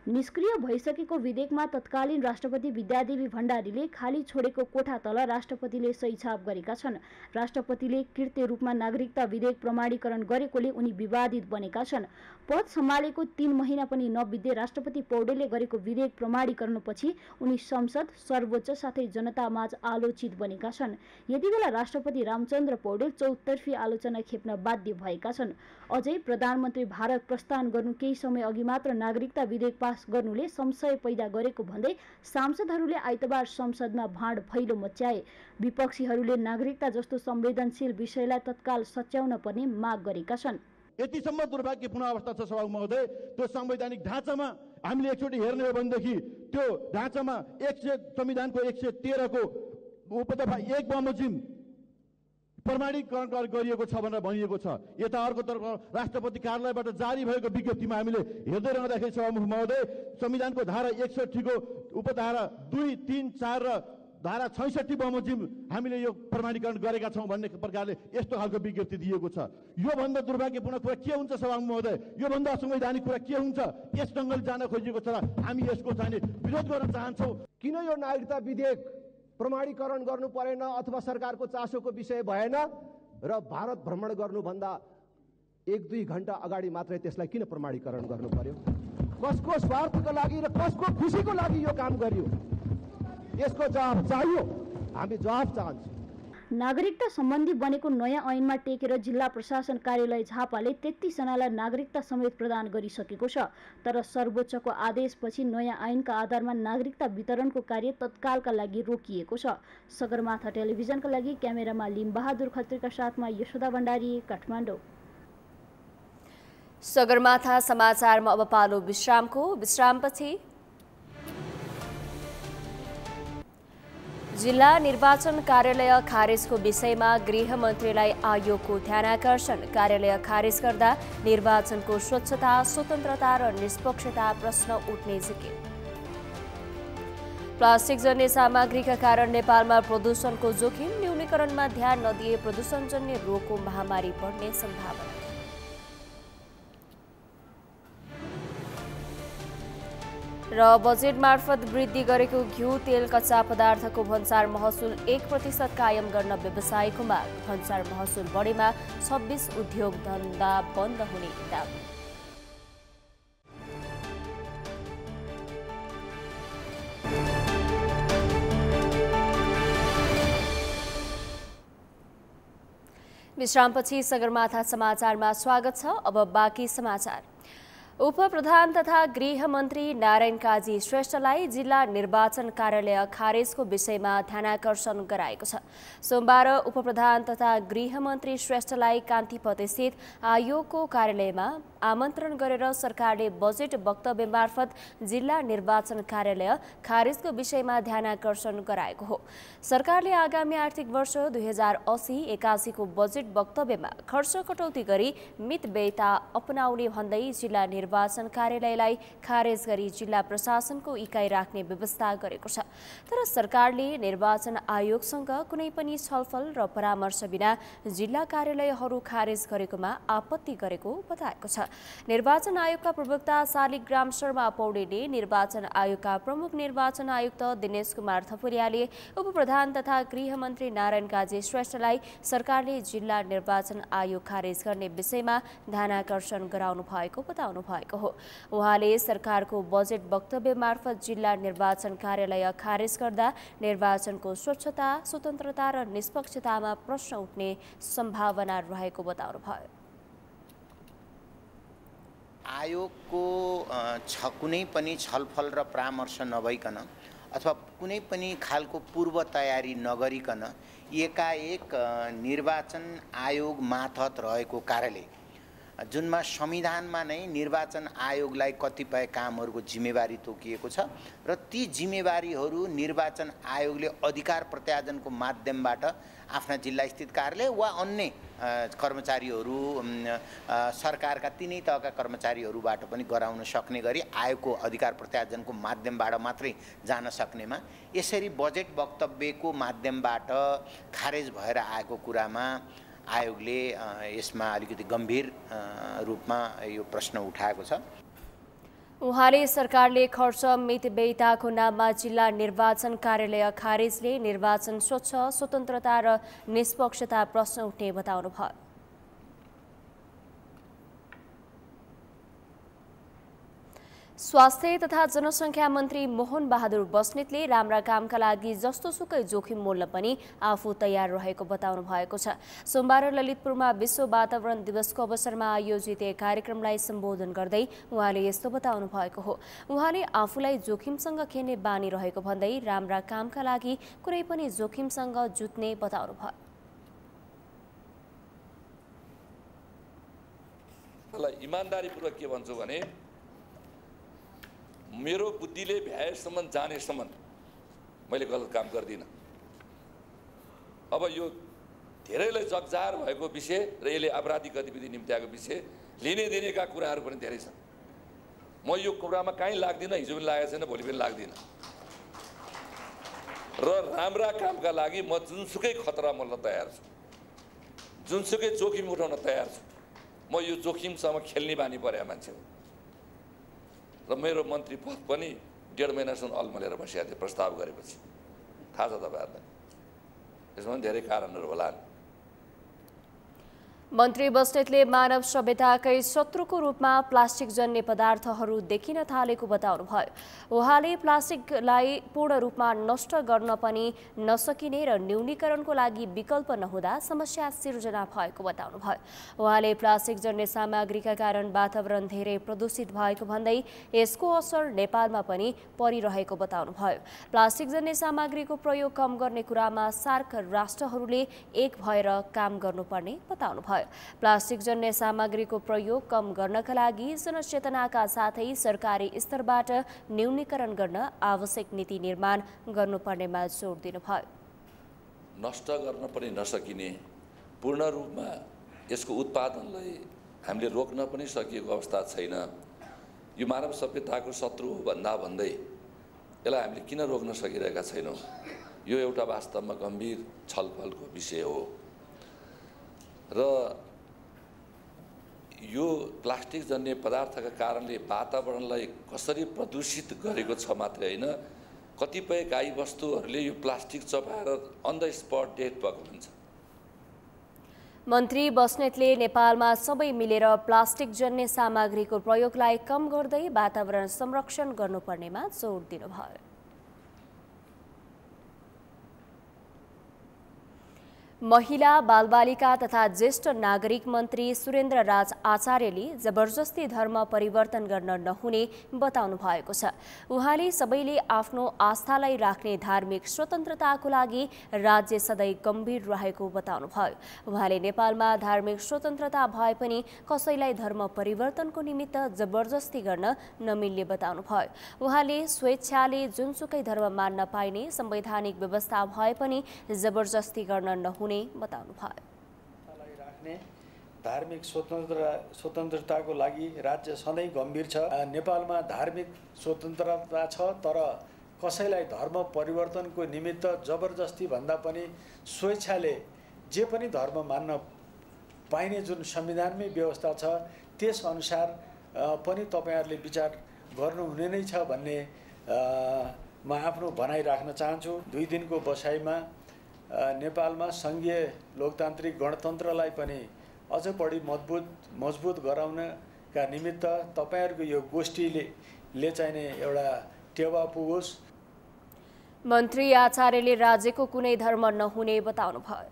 निष्क्रिय भइसकेको विधेयकमा तत्कालीन राष्ट्रपति विद्यादेवी भण्डारीले खाली छोडेको कोठा तल राष्ट्रपतिले सही छाप गरेका छन्। राष्ट्रपतिले कृत्य रूपमा नागरिकता विधेयक प्रमाणीकरण गरेकोले उनी विवादित बनेका छन्। पद सम्हालेको 3 महिना पनि नबित्दै राष्ट्रपति पौडेलले गरेको विधेयक प्रमाणीकरणपछि उनी संसद, सर्वोच्च साथै जनतामाझ आलोचित बनेका छन्। यतिबेला राष्ट्रपति रामचन्द्र पौडेल चौतर्फी आलोचना खेप्न बाध्य भएका छन्। अझै प्रधानमन्त्री भारत प्रस्थान गर्नु केही समय अघि मात्र नागरिकता विधेयक पास गर्नुले संशय पैदा गरेको भन्दै सांसदहरूले आइतबार संसदमा भाँड फैलो मच्याए। विपक्षीहरूले नागरिकता जस्तो संवेदनशील विषयलाई तत्काल सच्याउन पर्ने माग गरेका छन्। यतिसम्म दुर्भाग्यपूर्ण अवस्था छ सभामुख महोदय, त्यो संवैधानिक ढाँचामा हामीले एकचोटि हेर्ने हो भनेदेखि त्यो ढाँचामा संविधानको 113 को उपदफा 1 बमोजिम प्रमाणीकरण गरिएको छ भनेर भनिएको छ। यता अर्कोतर्फ राष्ट्रपति कार्यालयबाट जारी भएको विज्ञप्तिमा हामीले हेर्दै रहँदाखेरि सभामुख महोदय संविधानको धारा 61 को उपधारा 2, 3, 4 र धारा 66 बमोजिम हामीले यो प्रमाणीकरण गरेका छौँ भन्ने प्रकारले यस्तो खालको विज्ञप्ति दिएको छ। योभन्दा दुर्भाग्यपूर्ण कुरा के हुन्छ सभामुख महोदय? योभन्दा असंवैधानिक कुरा के हुन्छ? यस ढङ्गले जान खोजिएको छ र हामी यसको चाहिँ विरोध गर्न चाहन्छौँ। किन यो नागरिकता विधेयक प्रमाणीकरण गर्नु परेन अथवा सरकारको चासोको विषय भएन र भारत भ्रमण गर्नुभन्दा 1-2 घण्टा अगाडि मात्रै त्यसलाई किन प्रमाणीकरण गर्नु पर्यो? कसको स्वार्थको लागि र कसको खुसीको लागि यो काम गरियो? यसको जवाब चाहियो। हामी जवाब चाहन्छौँ। नागरिकता सम्बन्धी बनेको नयाँ ऐनमा टेकेर जिल्ला प्रशासन कार्यालय झापाले 33 जनालाई नागरिकता समेत प्रदान गरिसकेको छ। तर सर्वोच्चको आदेशपछि नयाँ ऐनका आधारमा नागरिकता वितरणको कार्य तत्कालका लागि रोकिएको छ। सगरमाथा टेलिभिजनका लागि क्यामेरामा लिमबहादुर खत्रीका साथमा यशोदा भण्डारी, काठमाडौँ। सगरमाथा समाचारमा अब पालो विश्रामको। विश्रामपछि जिल्ला निर्वाचन कार्यालय खारेजको विषयमा गृहमन्त्रीलाई आयोगको ध्यानाकर्षण। कार्यालय खारेज गर्दा निर्वाचनको स्वच्छता, स्वतन्त्रता र निष्पक्षता प्रश्न उठ्ने जिकिर। प्लास्टिक जन्य सामग्रीका कारण नेपालमा प्रदूषणको जोखिम न्यूनीकरणमा ध्यान नदिए प्रदूषणजन्य रोगको महामारी बढ्ने सम्भावना। र बजेट मार्फत वृद्धि गरेको घिउ, तेल, कच्चा पदार्थको भन्सार महसुल 1% कायम गर्न व्यवसायीको माग। भन्सार महसुल बढेमा 26 उद्योग धन्दा बन्द हुने दाबी। विश्रामपछि सगरमाथा समाचारमा स्वागत छ। अब बाँकी समाचार। उपप्रधान तथा गृहमन्त्री नारायण काजी श्रेष्ठलाई जिल्ला निर्वाचन कार्यालय खारेजको विषयमा ध्यानाकर्षण गराएको छ। सोमबार उपप्रधान तथा गृहमन्त्री श्रेष्ठलाई कान्तिपथस्थित आयोगको कार्यालयमा आमन्त्रण गरेर सरकारले बजेट वक्तव्य मार्फत जिल्ला निर्वाचन कार्यालय खारेजको विषयमा ध्यानाकर्षण गराएको हो। सरकारले आगामी आर्थिक वर्ष 2080-81 को बजेट वक्तव्यमा खर्च कटौती गरी मितव्ययता अपनाउने भन्दै जिल्ला निर्वाचन कार्यालयलाई खारेज गरी जिल्ला प्रशासनको इकाइ राख्ने व्यवस्था गरेको छ। तर सरकारले निर्वाचन आयोगसँग कुनै पनि छलफल र परामर्श बिना जिल्ला कार्यालयहरू खारेज गरेकोमा आपत्ति गरेको बताएको छ। निर्वाचन आयोगका प्रवक्ता शालिग्राम शर्मा पौडेलले निर्वाचन आयोगका प्रमुख निर्वाचन आयुक्त दिनेश कुमार थपलियाले उपप्रधान तथा गृहमन्त्री नारायण काजी श्रेष्ठलाई सरकारले जिल्ला निर्वाचन आयोग खारेज गर्ने विषयमा ध्यानाकर्षण गराउनु भएको बताउनु भएको हो। उहाँले सरकारको बजेट वक्तव्य मार्फत जिल्ला निर्वाचन कार्यालय खारेज गर्दा निर्वाचनको स्वच्छता, स्वतन्त्रता र निष्पक्षतामा प्रश्न उठ्ने सम्भावना रहेको बताउनुभयो। आयोगको कुनै पनि छलफल र परामर्श नभइकन अथवा कुनै पनि खालको पूर्व तयारी नगरिकन एकाएक निर्वाचन आयोग मार्फत रहेको कार्यालय जुनमा संविधानमा नै निर्वाचन आयोगलाई कतिपय कामहरूको जिम्मेवारी तोकिएको छ र ती जिम्मेवारीहरू निर्वाचन आयोगले अधिकार प्रत्यार्जनको माध्यमबाट आफ्ना जिल्ला स्थित कार्यालय वा अन्य कर्मचारीहरू सरकारका तिनै तहका कर्मचारीहरूबाट पनि गराउन सक्ने गरी आयोगको अधिकार प्रत्यार्जनको माध्यमबाट मात्रै जान सक्नेमा यसरी बजेट वक्तव्यको माध्यमबाट खारेज भएर आएको कुरामा आयोगले यसमा अलिकति गम्भीर रूपमा यो प्रश्न उठाएको छ। उहाँले सरकारले खर्च मितव्ययिताको नाममा जिल्ला निर्वाचन कार्यालय खारेजले निर्वाचन स्वच्छ, स्वतन्त्रता र निष्पक्षता प्रश्न उठ्ने बताउनुभयो। स्वास्थ्य तथा जनसङ्ख्या मन्त्री मोहन बहादुर बस्नेतले राम्रा कामका लागि जस्तोसुकै जोखिम मोल्न पनि आफू तयार रहेको बताउनु भएको छ। सोमबार ललितपुरमा विश्व वातावरण दिवसको अवसरमा आयोजित एक कार्यक्रमलाई सम्बोधन गर्दै उहाँले यस्तो बताउनु भएको हो। उहाँले आफूलाई जोखिमसँग खेल्ने बानी रहेको भन्दै राम्रा कामका लागि कुनै पनि जोखिमसँग जुत्ने बताउनु भयो। इमानदारीपूर्वक के भन्छु भने मेरो बुद्धिले भ्याएसम्म जानेसम्म मैले गलत काम गर्दिनँ। अब यो धेरैलाई जगजार भएको विषय र यसले आपराधिक गतिविधि निम्त्याएको विषय लिने दिनेका कुराहरू पनि धेरै छन्। म यो कुरामा कहीँ लाग्दिनँ, हिजो पनि लागेको छैन, भोलि पनि लाग्दिनँ। र राम्रा कामका लागि म जुनसुकै खतरा मोल्न तयार छु, जुनसुकै जोखिम उठाउन तयार छु। म यो जोखिमसँग खेल्ने बानी परेका मान्छे हो र मेरो मन्त्री पद पनि 1.5 महिनासम्म अल्मलेर बसेका थिए प्रस्ताव गरेपछि। थाहा छ तपाईँहरूलाई, यसमा धेरै कारणहरू होला। मन्त्री बस्नेतले मानव सभ्यताकै शत्रुको रूपमा प्लास्टिक जन्य पदार्थहरू देखिन थालेको बताउनुभयो। उहाँले प्लास्टिकलाई पूर्ण रूपमा नष्ट गर्न पनि नसकिने र न्यूनीकरणको लागि विकल्प नहुँदा समस्या सिर्जना भएको बताउनुभयो। उहाँले प्लास्टिक जन्य सामग्रीका कारण वातावरण धेरै प्रदूषित भएको भन्दै यसको असर नेपालमा पनि परिरहेको बताउनुभयो। प्लास्टिक जन्य सामग्रीको प्रयोग कम गर्ने कुरामा सार्क राष्ट्रहरूले एक भएर काम गर्नुपर्ने बताउनुभयो। प्लास्टिक जन्य सामग्रीको प्रयोग कम गर्नका लागि जनचेतनाका साथै सरकारी स्तरबाट न्यूनीकरण गर्न आवश्यक नीति निर्माण गर्नुपर्नेमा जोड दिनुभयो। नष्ट गर्न पनि नसकिने, पूर्ण रूपमा यसको उत्पादनलाई हामीले रोक्न पनि सकिएको अवस्था छैन। यो मानव सभ्यताको शत्रु हो भन्दै यसलाई हामीले किन रोक्न सकिरहेका छैनौँ? यो एउटा वास्तवमा गम्भीर छलफलको विषय हो। र यो प्लास्टिक जन्य पदार्थका कारणले वातावरणलाई कसरी प्रदूषित गरेको छ मात्रै होइन, कतिपय गाईबस्तुहरूले यो प्लास्टिक चपाएर अन द स्पट डेथ भएको हुन्छ। मन्त्री बस्नेतले नेपालमा सबै मिलेर प्लास्टिक जन्य सामग्रीको प्रयोगलाई कम गर्दै वातावरण संरक्षण गर्नुपर्नेमा जोड दिनुभयो। महिला, बालबालिका तथा ज्येष्ठ नागरिक मन्त्री सुरेन्द्र राज आचार्यले जबरजस्ती धर्म परिवर्तन गर्न नहुने बताउनु भएको छ। उहाँले सबैले आफ्नो आस्थालाई राख्ने धार्मिक स्वतन्त्रताको लागि राज्य सधैँ गम्भीर रहेको बताउनुभयो। उहाँले नेपालमा धार्मिक स्वतन्त्रता भए पनि कसैलाई धर्म परिवर्तनको निमित्त जबरजस्ती गर्न नमिल्ने बताउनुभयो। उहाँले स्वेच्छाले जुनसुकै धर्म मान्न पाइने संवैधानिक व्यवस्था भए पनि जबरजस्ती गर्न नहुने बताउनु भयो। राख्ने धार्मिक स्वतन्त्रताको लागि राज्य सधैँ गम्भीर छ। नेपालमा धार्मिक स्वतन्त्रता छ, तर कसैलाई धर्म परिवर्तनको निमित्त जबरजस्ती भन्दा पनि स्वेच्छाले जे पनि धर्म मान्न पाइने जुन संविधानमै व्यवस्था छ त्यस अनुसार पनि तपाईहरुले विचार गर्नुहुने नै छ भन्ने म आफ्नो भनाइ राख्न चाहन्छु। 2 दिनको बसाइमा नेपालमा संघीय लोकतान्त्रिक गणतन्त्रलाई पनि अझ बढी मजबुत गराउनका निमित्त तपाईहरुको यो गोष्ठीले चाहिने एउटा टेवा पुगोस्। मन्त्री आचार्यले राज्यको कुनै धर्म नहुने बताउनु भयो।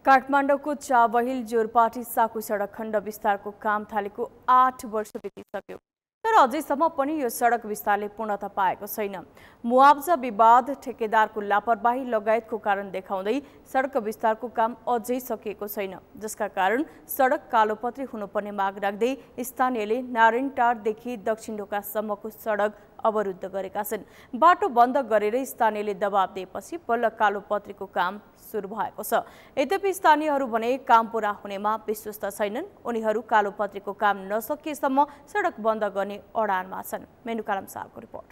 काठमाडौँको चाबहिल जोरपाटी साकु सडक खण्ड विस्तारको काम थालेको 8 वर्ष बितिसक्यो, तर अझैसम्म पनि यो सडक विस्तारले पूर्णता पाएको छैन। मुआवजा विवाद, ठेकेदारको लापरवाही लगायतको कारण देखाउँदै सडक विस्तारको काम अझै सकिएको छैन, जसका कारण सडक कालोपत्री हुनुपर्ने माग राख्दै स्थानीयले नारायणटारदेखि दक्षिण ढोकासम्मको सडक अवरुद्ध गरेका छन्। बाटो बन्द गरेर स्थानीयले दबाब दिएपछि बल्ल कालोपत्रीको काम सुरु भएको छ। यद्यपि स्थानीयहरू भने काम पूरा हुनेमा विश्वस्त छैनन्। उनीहरू कालोपत्रीको काम नसकिएसम्म सडक बन्द गर्ने अडानमा छन्। मेनुकालम सालको रिपोर्ट।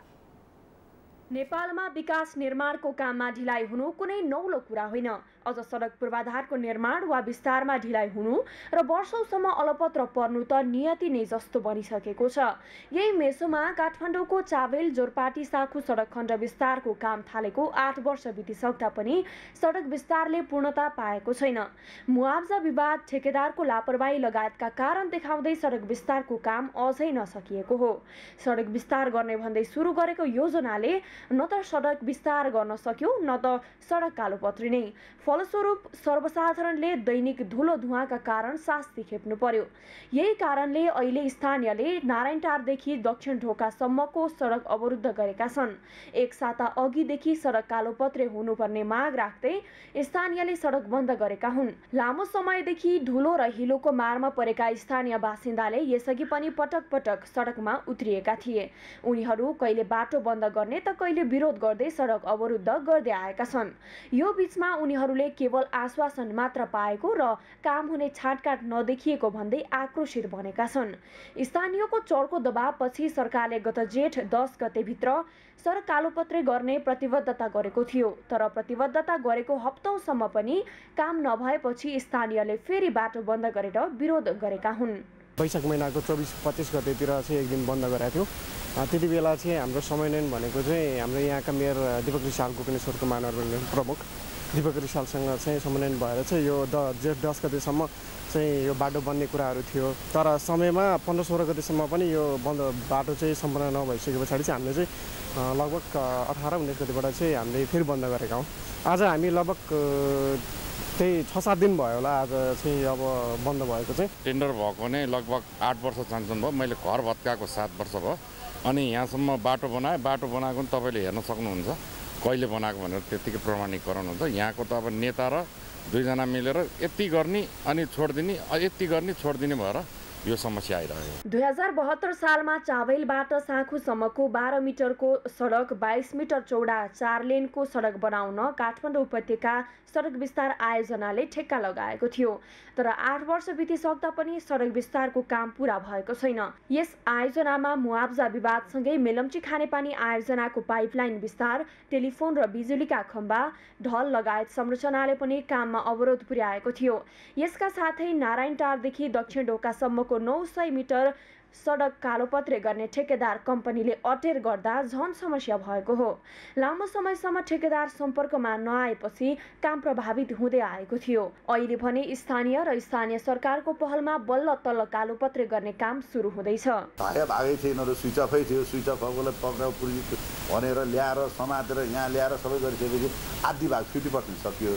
नेपालमा विकास निर्माणको काममा ढिलाइ हुनु कुनै नौलो कुरा होइन। अझ सडक पूर्वाधारको निर्माण वा विस्तारमा ढिलाइ हुनु र वर्षौंसम्म अलपत्र पर्नु त नियति नै जस्तो बनिसकेको छ। यही मेसोमा काठमाडौँको चावेल जोरपाटी साँखु सडक खण्ड विस्तारको काम थालेको 8 वर्ष बितिसक्दा पनि सडक विस्तारले पूर्णता पाएको छैन। मुआब्जा विवाद, ठेकेदारको लापरवाही लगायतका कारण देखाउँदै सडक विस्तारको काम अझै नसकिएको हो। सडक विस्तार गर्ने भन्दै सुरु गरेको योजनाले न त सडक विस्तार गर्न सक्यो न त सडक कालोपत्री नै। फलस्वरूप सर्वसाधारणले दैनिक धुलो धुवाका कारण शास्ति खेप्नु पर्यो। यही कारणले अहिले स्थानीयले नारायणटारदेखि दक्षिण ढोकासम्मको सडक अवरुद्ध गरेका छन्। एक साता अघिदेखि सडक कालोपत्रे हुनुपर्ने माग राख्दै स्थानीयले सडक बन्द गरेका हुन्। लामो समयदेखि धुलो र हिलोको मारमा परेका स्थानीय बासिन्दाले यसअघि पनि पटक पटक सडकमा उत्रिएका थिए। उनीहरू कहिले बाटो बन्द गर्ने त कहिले विरोध गर्दै सडक अवरुद्ध गर्दै आएका छन्। यो बीचमा उनीहरूले केवल आश्वासन मात्र पाएको र काम हुने छाटकाट नदेखिएको भन्दै आक्रोशित बनेका छन्। स्थानीयको चर्को दबावपछि सरकारले गत जेठ 10 गतेभित्र सडक कालोपत्रे गर्ने प्रतिबद्धता गरेको थियो। तर प्रतिबद्धता गरेको हप्तौंसम्म पनि काम नभएपछि स्थानीयले फेरि बाटो बन्द गरेर विरोध गरेका हुन्। वैशाख महिनाको 24-25 गतेतिर चाहिँ एक दिन बन्द गराएको थियो। त्यति बेला चाहिँ हाम्रो समन्वयन भनेको चाहिँ हाम्रो यहाँका मेयर दीपक रिसालको पनि स्वर्गको महानगरपालिका प्रमुख दीपक रिसालसँग चाहिँ समन्वयन भएर चाहिँ यो जेठ 10 गतेसम्म चाहिँ यो बाटो बन्ने कुराहरू थियो। तर समयमा 15-16 गतेसम्म पनि यो बाटो चाहिँ सम्पन्न नभइसके पछाडि चाहिँ हामीले चाहिँ लगभग 18-19 गतेबाट चाहिँ हामीले फेरि बन्द गरेका हौँ। आज हामी लगभग त्यही 6-7 दिन भयो होला आज चाहिँ अब बन्द भएको चाहिँ। टेन्डर भएको नै लगभग 8 वर्ष चान्सन भयो। मैले घर भत्काएको 7 वर्ष भयो। अनि यहाँसम्म बाटो बनाएँ। बाटो बनाएको पनि तपाईँले हेर्न सक्नुहुन्छ कहिले बनाएको भनेर त्यत्तिकै प्रमाणीकरण हुन्छ। यहाँको त अब नेता र दुईजना मिलेर यति गर्ने अनि छोडिदिने, यति गर्ने छोडिदिने भएर यो समस्या आइरह्यो। 2072 सालमा चावेलबाट साँखुसम्मको 12 मिटरको सडक 22 मिटर चौडा 4 लेनको सडक बनाउन काठमाडौँ उपत्यका सडक विस्तार आयोजनाले ठेक्का लगाएको थियो। तर 8 वर्ष बितिसक्दा पनि सडक विस्तारको काम पूरा भएको छैन। यस आयोजनामा मुआब्जा विवादसँगै मेलम्ची खानेपानी आयोजनाको पाइपलाइन विस्तार, टेलिफोन र बिजुलीका खम्बा, ढल लगायत संरचनाले पनि काममा अवरोध पुर्याएको थियो। यसका साथै नारायणटारदेखि दक्षिण ढोकासम्मको 900 मिटर सडक कालोपत्रे गर्ने ठेकेदार कम्पनीले अटेर गर्दा झन समस्या भएको हो। लामो समयसम्म ठेकेदार सम्पर्कमा नआएपछि काम प्रभावित हुँदै आएको थियो। अहिले भने स्थानीय र स्थानीय सरकारको पहलमा बल्ल तल्ल कालोपत्रे गर्ने काम सुरु हुँदैछ। भागै थिएन र स्विच अफै थियो। स्विच अफ भएकोलाई पक्राउ पुलिस भनेर ल्याएर समातेर यहाँ ल्याएर सबै गरिसकेपछि आधी भाग 50% सकियो।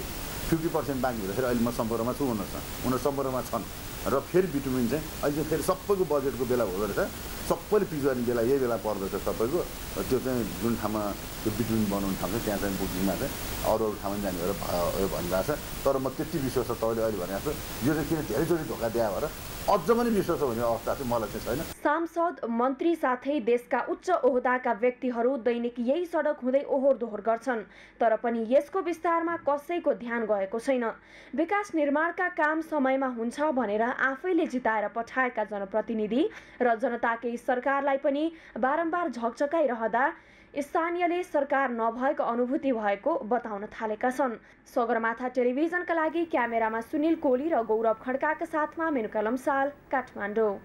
50% बाँकी हुँदाखेरि अहिले म सम्पर्कमा छु। उनीहरू सम्पर्कमा छन् र फेरि बिटुमिन चाहिँ अहिले फेरि सबैको बजेटको बेला हुँदो रहेछ। सबैले पिच गर्ने बेला यही बेला पर्दछ सबैको। त्यो चाहिँ जुन ठाउँमा त्यो बिटुमिन बनाउने ठाउँ छ त्यहाँ चाहिँ बुकिङमा चाहिँ अरू ठाउँमा जाने भएर भनिरहेको छ। तर म त्यति विश्वास तपाईँले अहिले भनेको छु यो चाहिँ किन धेरैचोटि धोका दिए भएर अझ पनि विश्वास हुने अवस्था चाहिँ मलाई चाहिँ छैन। सांसद, मन्त्री साथै देशका उच्च ओहदाका व्यक्तिहरू दैनिक यही सडक हुँदै ओहोर दोहोर गर्छन्। तर पनि यसको विस्तारमा कसैको ध्यान गएको छैन। विकास निर्माणका काम समयमा हुन्छ भनेर आफैले जिताएर पठाएका जनप्रतिनिधि र जनताकै सरकारलाई पनि बारम्बार झकझकाइरहँदा स्थानीयले सरकार नभएको अनुभूति भएको बताउन थालेका छन्। सगरमाथा टेलिभिजनका लागि क्यामेरामा सुनिल कोली र गौरव खड्काका साथमा मेनुका लम्साल, काठमाडौँ।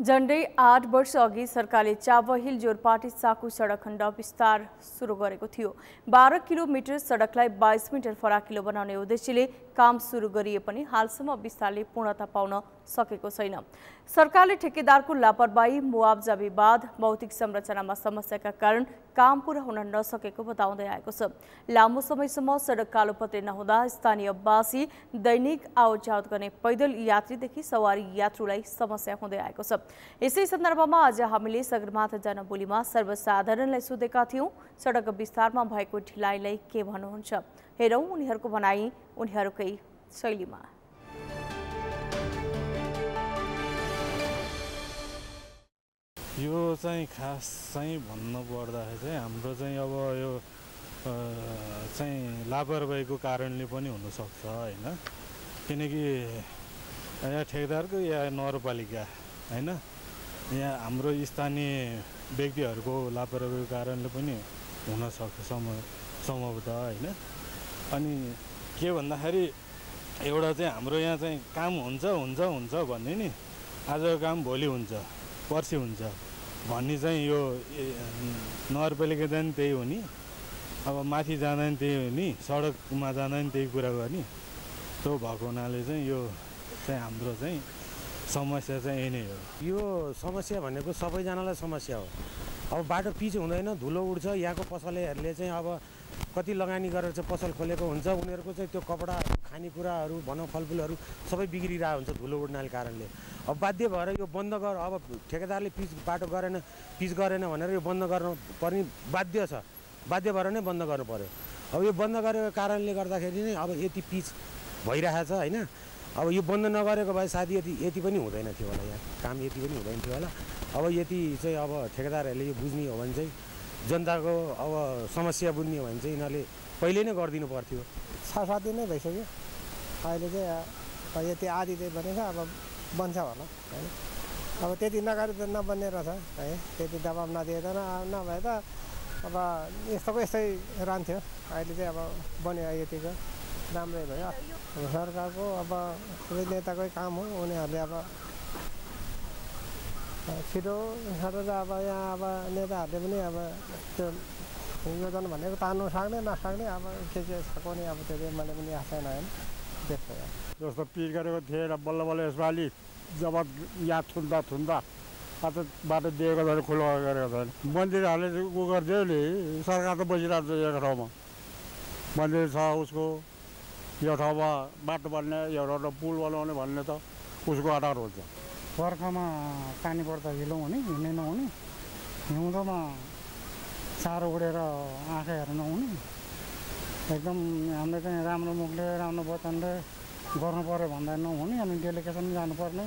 झण्डै 8 वर्ष अघि सरकारले चावहिल जोरपाटी साँखु सडक खण्ड विस्तार सुरु गरेको थियो। 12 किलोमिटर सडकलाई 22 मिटर फराकिलो बनाउने उद्देश्यले काम सुरु गरिए पनि हालसम्म विस्तारले पूर्णता पाउन सकेको छैन। सरकारले ठेकेदारको लापरवाही, मुआब्जा विवाद, भौतिक संरचनामा समस्याका कारण काम पूरा हुन नसकेको बताउँदै आएको छ। लामो समयसम्म सडक कालोपत्रे नहुँदा स्थानीयवासी दैनिक आवतजावत गर्ने पैदल यात्रीदेखि सवारी यात्रुलाई समस्या हुँदै आएको छ। यसै सन्दर्भमा आज हामीले सगरमाथा जनबोलीमा सर्वसाधारणलाई सोधेका थियौं, सडक विस्तारमा भएको ढिलाइलाई के भन्नुहुन्छ। हेरौं उनीहरूको भनाई उनीहरूकै शैलीमा। यो चाहिँ खास चाहिँ भन्नु पर्दाखेरि चाहिँ हाम्रो चाहिँ अब यो चाहिँ लापरवाहीको कारणले पनि हुनसक्छ होइन। किनकि यहाँ ठेकेदारको या नगरपालिका होइन, यहाँ हाम्रो स्थानीय व्यक्तिहरूको लापरवाहीको कारणले पनि हुनसक्छ सम्भवतः होइन। अनि के भन्दाखेरि एउटा चाहिँ हाम्रो यहाँ चाहिँ काम हुन्छ हुन्छ हुन्छ भन्ने नि आजको काम भोलि हुन्छ पर्सि हुन्छ भन्ने चाहिँ यो नगरपालिका जाने त्यही हो नि अब माथि जाँदा नि त्यही हो नि सडकमा जाँदा नि त्यही कुरा गर्ने त्यो भएको हुनाले चाहिँ यो चाहिँ हाम्रो चाहिँ समस्या चाहिँ यही नै हो। यो समस्या भनेको सबैजनालाई समस्या हो। अब बाटो पिच हुँदैन, धुलो उड्छ, यहाँको पसलेहरूले चाहिँ अब कति लगानी गरेर चाहिँ पसल खोलेको हुन्छ, उनीहरूको चाहिँ त्यो कपडाहरू खानेकुराहरू भनौँ फलफुलहरू सबै बिग्रिरहेको हुन्छ धुलो उड्नाले कारणले। अब बाध्य भएर यो बन्द गर, अब ठेकेदारले बाटो पिच गरेन भनेर यो बन्द गर्नु पर्ने बाध्य छ, बाध्य भएर नै बन्द गर्नु पर्यो। अब यो बन्द गरेको कारणले गर्दाखेरि नै अब यति पिच भइरहेछ होइन। अब यो बन्द नगरेको भए सायद यति पनि हुँदैन थियो होला, यहाँ काम यति पनि हुँदैन थियो होला। अब यति चाहिँ अब ठेकेदारहरूले यो बुझ्ने हो भने चाहिँ जनताको अब समस्या बुझ्ने हो भने चाहिँ यिनीहरूले पहिले नै गरिदिनु पर्थ्यो। 6-7 दिन नै भइसक्यो, अहिले चाहिँ यति आदि चाहिँ बनेको अब बन्छ होला होइन। अब त्यति नगरे त नबन्ने रहेछ है, त्यति दबाब नदिएन नभए त अब यस्तोको यस्तै रहन्थ्यो। अहिले चाहिँ अब बन्यो, यतिको राम्रै भयो। अब सरकारको अब सबै नेताकै काम हो, उनीहरूले अब छिटो अब यहाँ अब नेताहरूले पनि अब त्यो योजना भनेको तान्नु सक्ने नसक्ने अब के छ नि अब त्यो मैले पनि आएको छैन होइन। त्यस्तै जस्तो पिच गरेको थिएन, बल्ल बल्ल यसपालि जब याद थुन्दा आज बाटो दिएको छैन, खुल्ला गरेको छैन। मन्दिरहरूले उ गरिदियो नि, सरकार त बसिरहेको छ एक ठाउँमा, मन्दिर छ उसको यो ठाउँमा बाटो बन्ने एउटा पुल बनाउने भन्ने त उसको आधार हुन्छ। बर्खामा पानी पर्दा हिलो हुने, हिँड्नै नहुने, हिउँदोमा साह्रो उडेर आँखा हेर्न नहुने, एकदम हामीले चाहिँ राम्रो मुखले राम्रो वचनले गर्नु पऱ्यो भन्दा नहुने, अनि डेलिगेसन जानुपर्ने,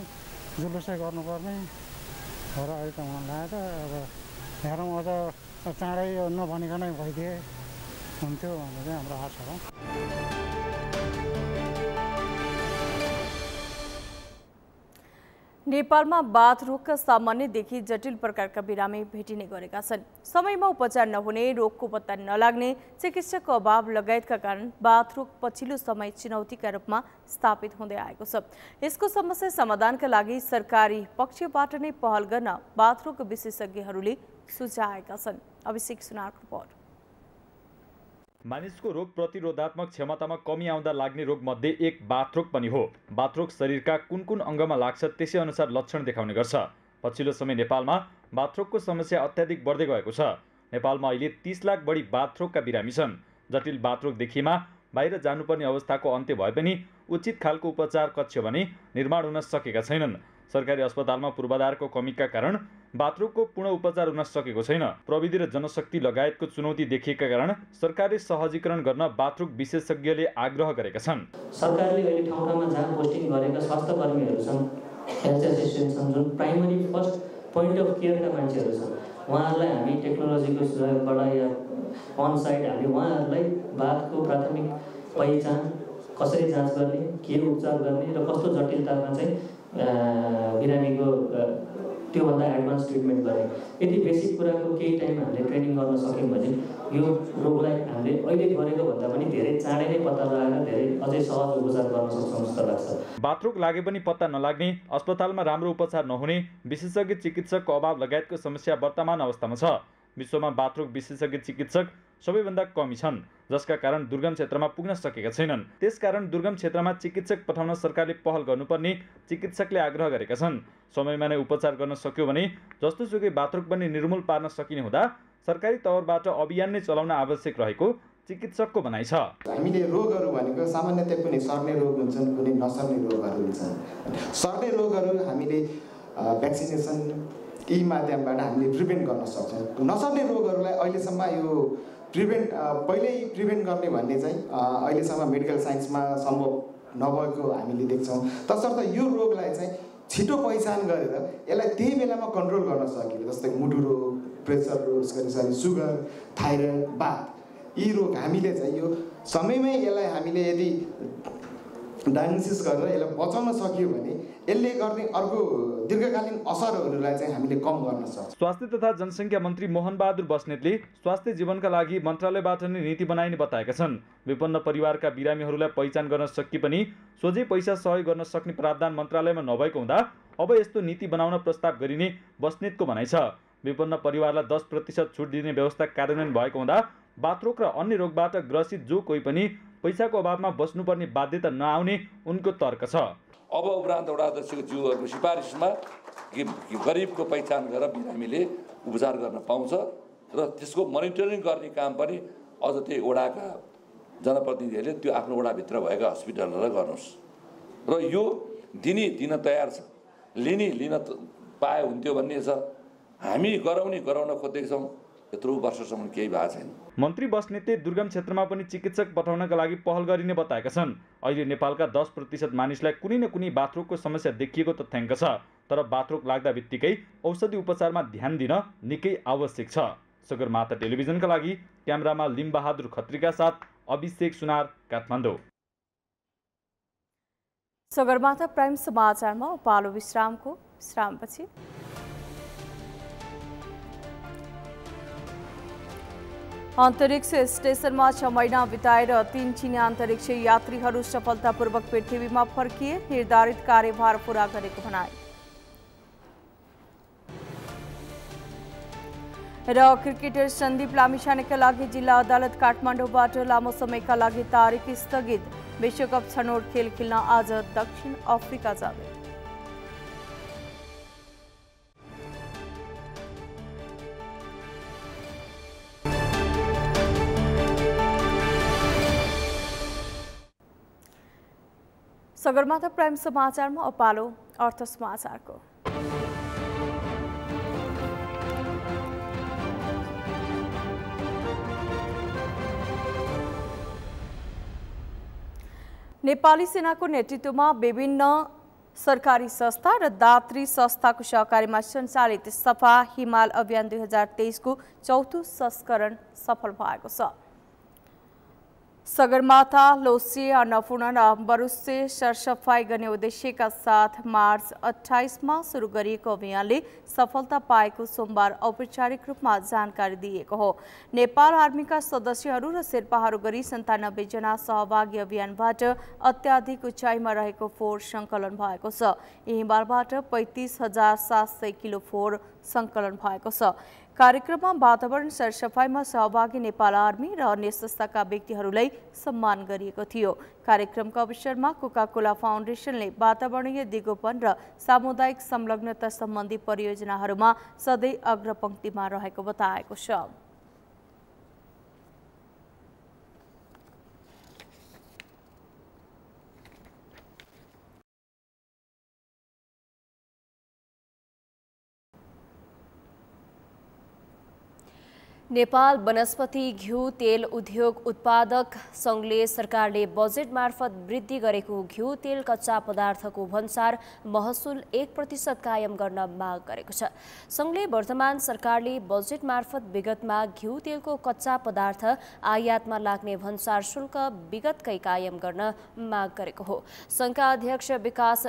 जुलुसै गर्नुपर्ने र अहिले त हुन लागेको अब हेरौँ अझ चाँडै नभनिकनै भइदिए हुन्थ्यो भन्ने चाहिँ हाम्रो आशा हो। नेपालमा बाथ रोगका सामान्यदेखि जटिल प्रकारका बिरामी भेटिने गरेका छन्। समयमा उपचार नहुने, रोगको पत्ता नलाग्ने, चिकित्सकको अभाव लगायतका कारण बाथ रोग पछिल्लो समय चुनौतीका रूपमा स्थापित हुँदै आएको छ। यसको समस्या समाधानका लागि सरकारी पक्षबाट नै पहल गर्न बाथ रोग विशेषज्ञहरूले सुझाएका छन्। अभिषेक सुनारको रिपोर्ट। मानिसको रोग प्रतिरोधात्मक क्षमतामा कमी आउँदा लाग्ने रोग मध्ये एक बाथरोग पनि हो। बाथरोग शरीरका कुन कुन अङ्गमा लाग्छ त्यसै अनुसार लक्षण देखाउने गर्छ। पछिल्लो समय नेपालमा बाथरोगको समस्या अत्याधिक बढ्दै गएको छ। नेपालमा अहिले 30 लाख बढी बाथरोगका बिरामी छन्। जटिल बाथरोग देखिएमा बाहिर जानुपर्ने अवस्थाको अन्त्य भए पनि उचित खालको उपचार कक्ष भने निर्माण हुन सकेका छैनन्। सरकारी अस्पतालमा पूर्वाधारको कमीका कारण बाथरोगको पूर्ण उपचार हुन सकेको छैन। प्रविधि र जनशक्ति लगायतको चुनौती देखिएका कारण सरकारले सहजीकरण गर्न बाथरोग विशेषज्ञले आग्रह गरेका छन्। सरकारले अहिले ठाउँ ठाउँमा जहाँ पोस्टिङ गरेका स्वास्थ्य कर्मीहरू छन्, हेल्थ एसिस्टेन्ट छन्, जुन प्राइमरी फर्स्ट पोइन्ट अफ केयरका मान्छेहरू छन्, उहाँहरूलाई हामी टेक्नोलोजीको सहयोगबाट या अन साइड हामी उहाँहरूलाई बाथको प्राथमिक पहिचान, कसरी जाँच गर्ने, के उपचार गर्ने र कस्तो जटिलतामा चाहिँ बिरामीको त्योभन्दा एडभान्स ट्रिटमेन्ट गर्ने, यदि बेसिक कुराको केही टाइम हामीले ट्रेनिङ गर्न सक्यौँ भने यो रोगलाई हामीले अहिले गरेको भन्दा पनि धेरै चाँडै नै पत्ता लगाएर धेरै अझै सहज उपचार गर्न सक्छौँ जस्तो लाग्छ। बाथरोग लागे पनि पत्ता नलाग्ने, अस्पतालमा राम्रो उपचार नहुने, विशेषज्ञ चिकित्सकको अभाव लगायतको समस्या वर्तमान अवस्थामा छ। विश्वमा बाथरोग विशेषज्ञ चिकित्सक सबैभन्दा कमी छन्, जसका कारण दुर्गम क्षेत्रमा पुग्न सकेका छैनन्। त्यसकारण दुर्गम क्षेत्रमा चिकित्सक पठाउन सरकारले पहल गर्नुपर्ने चिकित्सकले आग्रह गरेका छन्। समयमा नै उपचार गर्न सक्यो भने जस्तोसुकै बाथरोग पनि निर्मूल पार्न सकिने हुँदा सरकारी तवरबाट अभियान नै चलाउन आवश्यक रहेको चिकित्सकको भनाइ छ। हामीले रोगहरू भनेको सामान्यतया कुनै सर्ने रोग हुन्छन्, कुनै नसर्ने रोगहरू हुन्छन्। सर्ने रोगहरू हामीले भ्याक्सिनेसन यी माध्यमबाट हामीले प्रिभेन्ट गर्न सक्छौँ। नसर्ने रोगहरूलाई अहिलेसम्म यो पहिल्यै प्रिभेन्ट गर्ने भन्ने चाहिँ अहिलेसम्म मेडिकल साइन्समा सम्भव नभएको हामीले देख्छौँ। तसर्थ यो रोगलाई चाहिँ छिटो पहिचान गरेर यसलाई त्यही बेलामा कन्ट्रोल गर्न सकियो, जस्तै मुटु रोग, प्रेसर रोग, सुगर, थाइरोइड, बाथ, यी रोग हामीले चाहिँ यो समयमै यसलाई हामीले यदि डायग्नोसिस गरेर यसलाई बचाउन सकियो भने यसले गर्ने अर्को दीर्घकालीन असरहरूलाई चाहिँ हामीले कम गर्न सक्छौँ। स्वास्थ्य तथा जनसङ्ख्या मन्त्री मोहन बहादुर बस्नेतले स्वास्थ्य जीवनका लागि मन्त्रालयबाट नै नीति बनाइने बताएका छन्। विपन्न परिवारका बिरामीहरूलाई पहिचान गर्न सकि पनि सोझै पैसा सहयोग गर्न सक्ने प्रावधान मन्त्रालयमा नभएको हुँदा अब यस्तो नीति बनाउन प्रस्ताव गरिने बस्नेतको भनाइ छ। विपन्न परिवारलाई 10% छुट दिने व्यवस्था कार्यान्वयन भएको हुँदा बाथरोग र अन्य रोगबाट ग्रसित जो कोही पनि पैसाको अभावमा बस्नुपर्ने बाध्यता नआउने उनको तर्क छ। अब उपरान्त वडा अध्यक्षको ज्यूहरूको सिफारिसमा गरिबको पहिचान गरेर बिरामीले उपचार गर्न पाउँछ र त्यसको मोनिटरिङ गर्ने काम पनि अझ त्यही वडाका जनप्रतिनिधिहरूले त्यो आफ्नो वडाभित्र भएका हस्पिटलहरूलाई गर्नुहोस् र यो दिन तयार छ। लिन पाए हुन्थ्यो भन्ने छ। हामी गराउन खोजेका छौँ। यत्रो वर्षसम्म केही भएको छैन। मन्त्री बस्नेतले दुर्गम क्षेत्रमा पनि चिकित्सक पठाउनका लागि पहल गरिने बताएका छन्। अहिले नेपालका 10% मानिसलाई कुनै न कुनै बाथरोगको समस्या देखिएको तथ्याङ्क छ। तर बाथरोग लाग्दा बित्तिकै औषधि उपचारमा ध्यान दिन निकै आवश्यक छ। सगरमाथा टेलिभिजनका लागि क्यामेरामा लिम्बहादुर खत्रीका साथ अभिषेक सुनार, काठमाडौँ। सगरमाथा प्राइम समाचारमा पालो विश्रामपछि अन्तरिक्ष स्टेशनमा 6 महिना बिताएर 3 चिनिया अन्तरिक्ष यात्रीहरू सफलतापूर्वक पृथ्वीमा फर्किए। निर्धारित कार्यभार पूरा गरेको भनाई। र क्रिकेटर सन्दीप लामिछानेका लागि जिल्ला अदालत काठमाडौँबाट लामो समयका लागि तारिक स्थगित। विश्वकप छनौट खेल खेल्न आज दक्षिण अफ्रिका जाँदै। सगरमाथा प्राइम समाचारमा अब पालो अर्थ समाचारको। नेपाली सेनाको नेतृत्वमा विभिन्न सरकारी संस्था र दात्री संस्थाको सहकार्यमा सञ्चालित सफा हिमाल अभियान 2023 को 4थो संस्करण सफल भएको छ। सगरमाथा, लोसे, अन्नपूर्ण र बरुसे सरसफाई गर्ने उद्देश्यका साथ मार्च 28 मा सुरु गरिएको अभियानले सफलता पाएको सोमबार औपचारिक रूपमा जानकारी दिएको हो। नेपाल आर्मीका सदस्यहरू र शेर्पाहरू गरी 97 जना सहभागी अभियानबाट अत्याधिक उचाइमा रहेको फोहोर सङ्कलन भएको छ। हिमालबाट 35,700 किलो फोहोर सङ्कलन भएको छ। कार्यक्रममा वातावरण सरसफाइमा सहभागी नेपाल आर्मी र अन्य संस्थाका व्यक्तिहरूलाई सम्मान गरिएको थियो। कार्यक्रमको अवसरमा कोका-कोला फाउन्डेसनले वातावरणीय दिगोपन र सामुदायिक संलग्नता सम्बन्धी परियोजनाहरूमा सधैँ अग्रपङ्क्तिमा रहेको बताएको छ। नेपाल वनस्पति घिउ तेल उद्योग उत्पादक सङ्घले सरकारले बजेट मार्फत वृद्धि गरेको घिउ तेल कच्चा पदार्थको भन्सार महसुल 1% कायम गर्न माग गरेको छ। सङ्घले वर्तमान सरकारले बजेट मार्फत विगतमा घिउ तेलको कच्चा पदार्थ आयातमा लाग्ने भन्सार शुल्क विगतकै कायम गर्न माग गरेको हो। सङ्घका अध्यक्ष विकास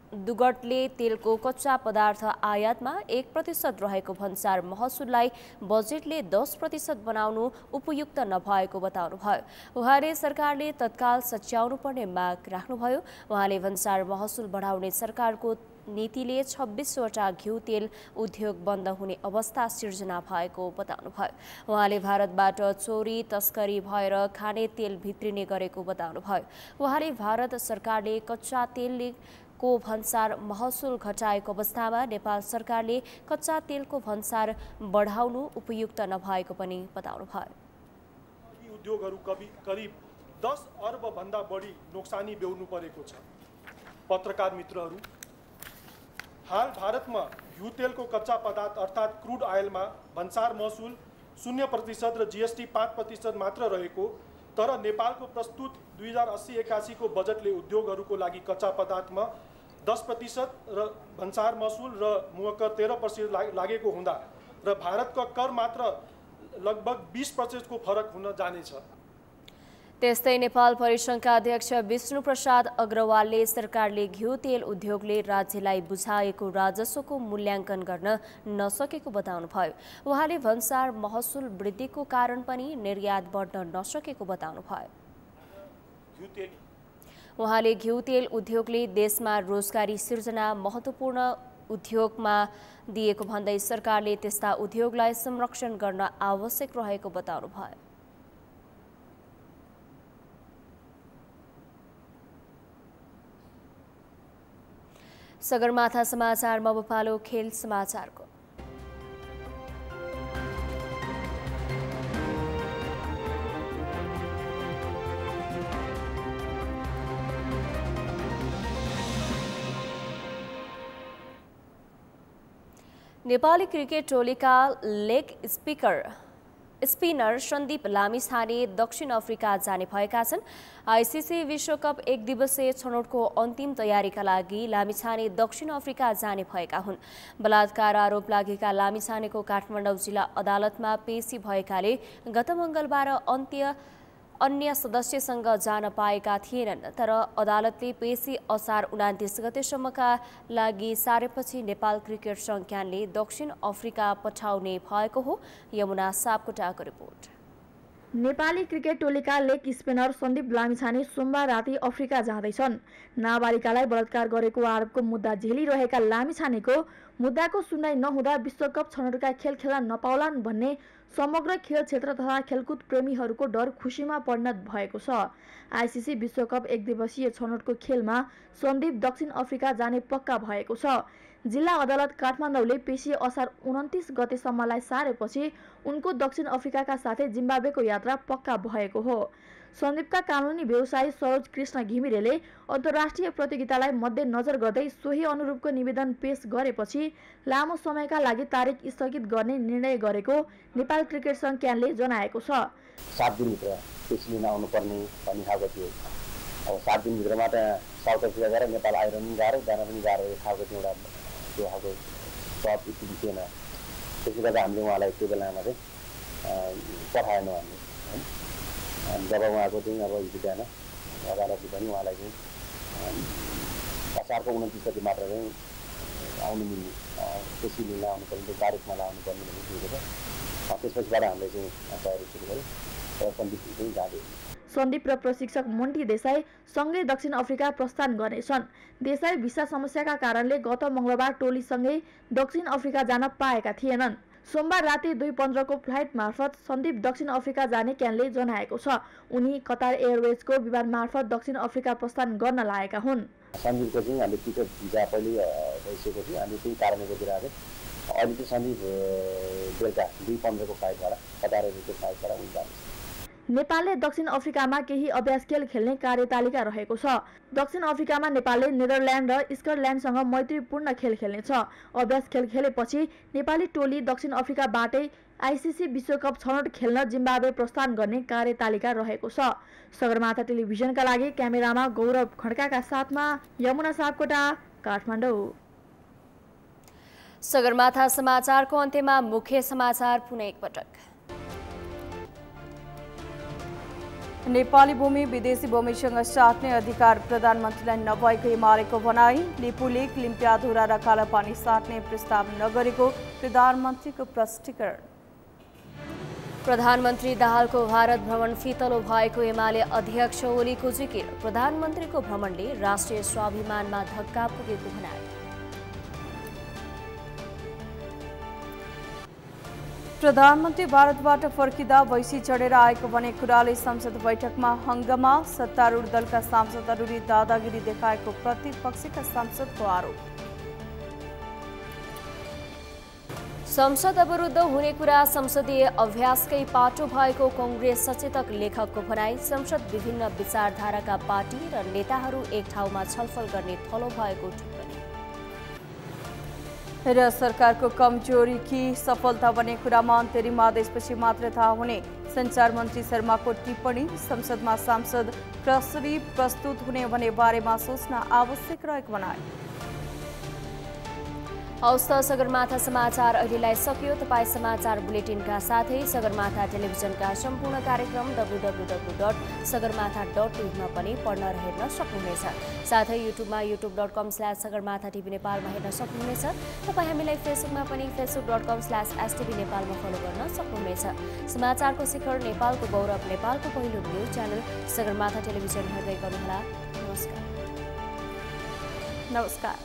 दुगटले तेलको कच्चा पदार्थ आयातमा 1% रहेको भन्सार महसुललाई बजेटले 10% बनाउनु उपयुक्त नभएको बताउनुभयो। उहाँले सरकारले तत्काल सच्याउनु पर्ने माग राख्नुभयो। उहाँले भन्सार महसुल बढाउने सरकारको नीतिले 26 वटा घिउ तेल उद्योग बन्द हुने अवस्था सिर्जना भएको बताउनुभयो। उहाँले भारतबाट चोरी तस्करी भएर खाने तेल भित्रिने गरेको बताउनुभयो। उहाँले भारत सरकारले कच्चा तेल को भन्सार महसुल घटाएको अवस्थामा नेपाल सरकारले कच्चा तेलको भन्सार बढाउनु उपयुक्त नभएको पनि बताउनुभयो। यी उद्योगहरू करिब 10 अर्ब भन्दा बढी नोक्सानी बेहोर्नु परेको छ। पत्रकार मित्रहरू, हाल भारतमा घिउ तेलको कच्चा पदार्थ अर्थात् क्रूड आयलमा भन्सार महसुल 0% र जीएसटी 5% मात्र रहेको, तर नेपालको प्रस्तुत 2080-81 को बजेटले उद्योगहरूको लागि कच्चा पदार्थमा 10% र भन्सार महसुल र मुहक्कर 13% लागेको हुँदा र भारतको कर मात्र लगभग 20% को फरक हुन जानेछ। त्यस्तै नेपाल परिसङ्घका अध्यक्ष विष्णु प्रसाद अग्रवालले सरकारले घिउ तेल उद्योगले राज्यलाई बुझाएको राजस्वको मूल्याङ्कन गर्न नसकेको बताउनुभयो। उहाँले भन्सार महसुल वृद्धिको कारण पनि निर्यात बढ्न नसकेको बताउनुभयो। उहाँले घिउ तेल उद्योगले देशमा रोजगारी सिर्जना महत्त्वपूर्ण उद्योगमा दिएको भन्दै सरकारले त्यस्ता उद्योगलाई संरक्षण गर्न आवश्यक रहेको बताउनुभयो। सगरमाथा समाचारमा अब पालो खेल समाचारको। नेपाली क्रिकेट टोलीका लेग स्पिनर सन्दीप लामिछाने दक्षिण अफ्रिका जाने भएका छन्। आइसिसी विश्वकप एक दिवसीय छनौटको अन्तिम तयारीका लागि लामिछाने दक्षिण अफ्रिका जाने भएका हुन्। बलात्कार आरोप लागेका लामिछानेको काठमाडौँ जिल्ला अदालतमा पेशी भएकाले गत मङ्गलबार अन्य सदस्यसँग जान पाएका थिएनन्। तर अदालतले पेशी असार 29 गतेसम्मका लागि सारेपछि नेपाल क्रिकेट संज्ञानले दक्षिण अफ्रिका पठाउने भएको हो। यमुना सापकोटाको रिपोर्ट। नेपाली क्रिकेट टोलीका लेग स्पिनर सन्दीप लामिछाने सोमबार राति अफ्रिका जाँदैछन्। नाबालिकालाई बलात्कार गरेको आरोपको मुद्दा झेलिरहेका लामिछानेको मुद्दाको सुनवाई नहुँदा विश्वकप छनौटका खेल खेल्न नपाउलान् भन्ने समग्र खेल क्षेत्र तथा खेलकुद प्रेमीहरूको डर खुसीमा परिणत भएको छ। आइसिसी विश्वकप एक दिवसीय छनौटको खेलमा सन्दीप दक्षिण अफ्रिका जाने पक्का भएको छ। जिल्ला अदालत काठमाडौँले पेशी असार 29 गतेसम्मलाई सारेपछि उनको दक्षिण अफ्रिकाका साथै जिम्बाब्वेको यात्रा पक्का भएको हो। सन्दीपका कानुनी व्यवसायी सरोज कृष्ण घिमिरेले अन्तर्राष्ट्रिय प्रतियोगितालाई मध्यनजर गर्दै सोही अनुरूपको निवेदन पेश गरेपछि लामो समयका लागि तारिक स्थगित गर्ने निर्णय गरेको नेपाल क्रिकेट संज्ञानले जनाएको छ। 7 दिनभित्र पेशी लिन आउनुपर्ने भनी खाएको थियो। अब 7 दिनभित्रमा त साउथ अफ्रिका गएर नेपाल आएर पनि गाह्रो, जान पनि गाह्रो खाएको थियो। एउटा त्यो खालको सब स्थिति थिएन। त्यसले गर्दा हामीले उहाँलाई त्यो बेलामा चाहिँ पठाएनौँ हामीले। जब उहाँको चाहिँ अब हिजो बिहान अदालतले पनि उहाँलाई चाहिँ असारको 29 गते मात्र चाहिँ आउनु मिल्ने, पेशी लिन आउनुपर्ने, तारिकमा आउनुपर्ने भन्ने दिएको छ। त्यसपछिबाट हामीले चाहिँ तयारी सुरु गऱ्यौँ र सन्दीप चाहिँ जाँदै। सन्दीप र प्रशिक्षक मन्टी देसाई सँगै दक्षिण अफ्रिका प्रस्थान गर्नेछन्। देसाई भिसा समस्याका कारणले गत मङ्गलबार टोलीसँगै दक्षिण अफ्रिका जान पाएका थिएनन्। सोमबार राति 2:15 को फ्लाइट मार्फत सन्दीप दक्षिण अफ्रिका जाने क्यानले जनाएको छ। उनी कतार एयरवेजको विमान मार्फत दक्षिण अफ्रिका प्रस्थान गर्न लागेका हुन्। सन्दीपको चाहिँ हामीले टिकट भिजा पहिले भइसकेको थियो। हामीले त्यही कारणले गरिरहेको थियो। अहिले चाहिँ सन्दीप बेलुका 2:15 को फ्लाइटबाट कतार एयरवेजको फ्लाइटबाट उनी जान्छ। नेपालले दक्षिण अफ्रिकामा केही अभ्यास खेल खेल्ने कार्यतालिका रहेको छ। दक्षिण अफ्रिकामा नेपालले नेदरल्यान्ड र स्कटल्यान्डसँग मैत्रीपूर्ण खेल खेल्नेछ। अभ्यास खेल खेलेपछि नेपाली टोली दक्षिण अफ्रिकाबाटै आइसिसी विश्वकप छनौट खेल्न जिम्बाब्वे प्रस्थान गर्ने कार्यतालिका रहेको छ। सगरमाथा टेलिभिजनका लागि क्यामेरामा गौरव खड्काका साथमा यमुना सापकोटा, काठमाडौँ। सगरमाथा समाचारको अन्त्यमा मुख्य समाचार पुनः एकपटक। नेपाली भूमि विदेशी भूमिसँग साट्ने अधिकार प्रधानमन्त्रीलाई नभएको एमालेको भनाई। लिपुलेक, लिम्पियाधुरा र कालापानी साट्ने प्रस्ताव नगरेको प्रधानमन्त्रीको प्रष्टीकरण। प्रधानमन्त्री दाहालको भारत भ्रमण फितलो भएको एमाले अध्यक्ष ओलीको जिकिर। प्रधानमन्त्रीको भ्रमणले राष्ट्रिय स्वाभिमानमा धक्का पुगेको भनाई। प्रधानमन्त्री भारतबाट फर्किँदा भैँसी चढेर आएको भन्ने कुराले संसद बैठकमा हंगामा। सत्तारूढ दलका सांसदहरूले दादागिरी देखाएको प्रतिपक्षका सांसदको आरोप। संसद अवरुद्ध हुने कुरा संसदीय अभ्यासकै पाटो भएको कांग्रेस सचेतक लेखकको भनाई। संसद विभिन्न विचारधाराका पार्टी र नेताहरू एक ठाउँमा छलफल गर्ने थलो भएको टिप्पणी। र सरकारको कमजोरी कि सफलता भन्ने कुरामा अन्तरिम आदेशपछि मात्र थाहा हुने सञ्चार मन्त्री शर्माको टिप्पणी। संसदमा सांसद कसरी प्रस्तुत हुने भन्ने बारेमा सोच्न आवश्यक रहेको भनाई। हौस् त सगरमाथा समाचार अहिलेलाई सकियो। तपाईँ समाचार बुलेटिनका साथै सगरमाथा टेलिभिजनका सम्पूर्ण कार्यक्रम www.sagarmatha.tv मा पनि पढ्न र हेर्न सक्नुहुनेछ। साथै युट्युबमा youtube.com/sagarmatha.tv नेपालमा हेर्न सक्नुहुनेछ। तपाईँ हामीलाई फेसबुकमा पनि facebook.com/stv नेपालमा फलो गर्न सक्नुहुनेछ। समाचारको शिखर, नेपालको गौरव, नेपालको पहिलो न्युज च्यानल सगरमाथा टेलिभिजन हेर्दै गर्नुहोला। नमस्कार।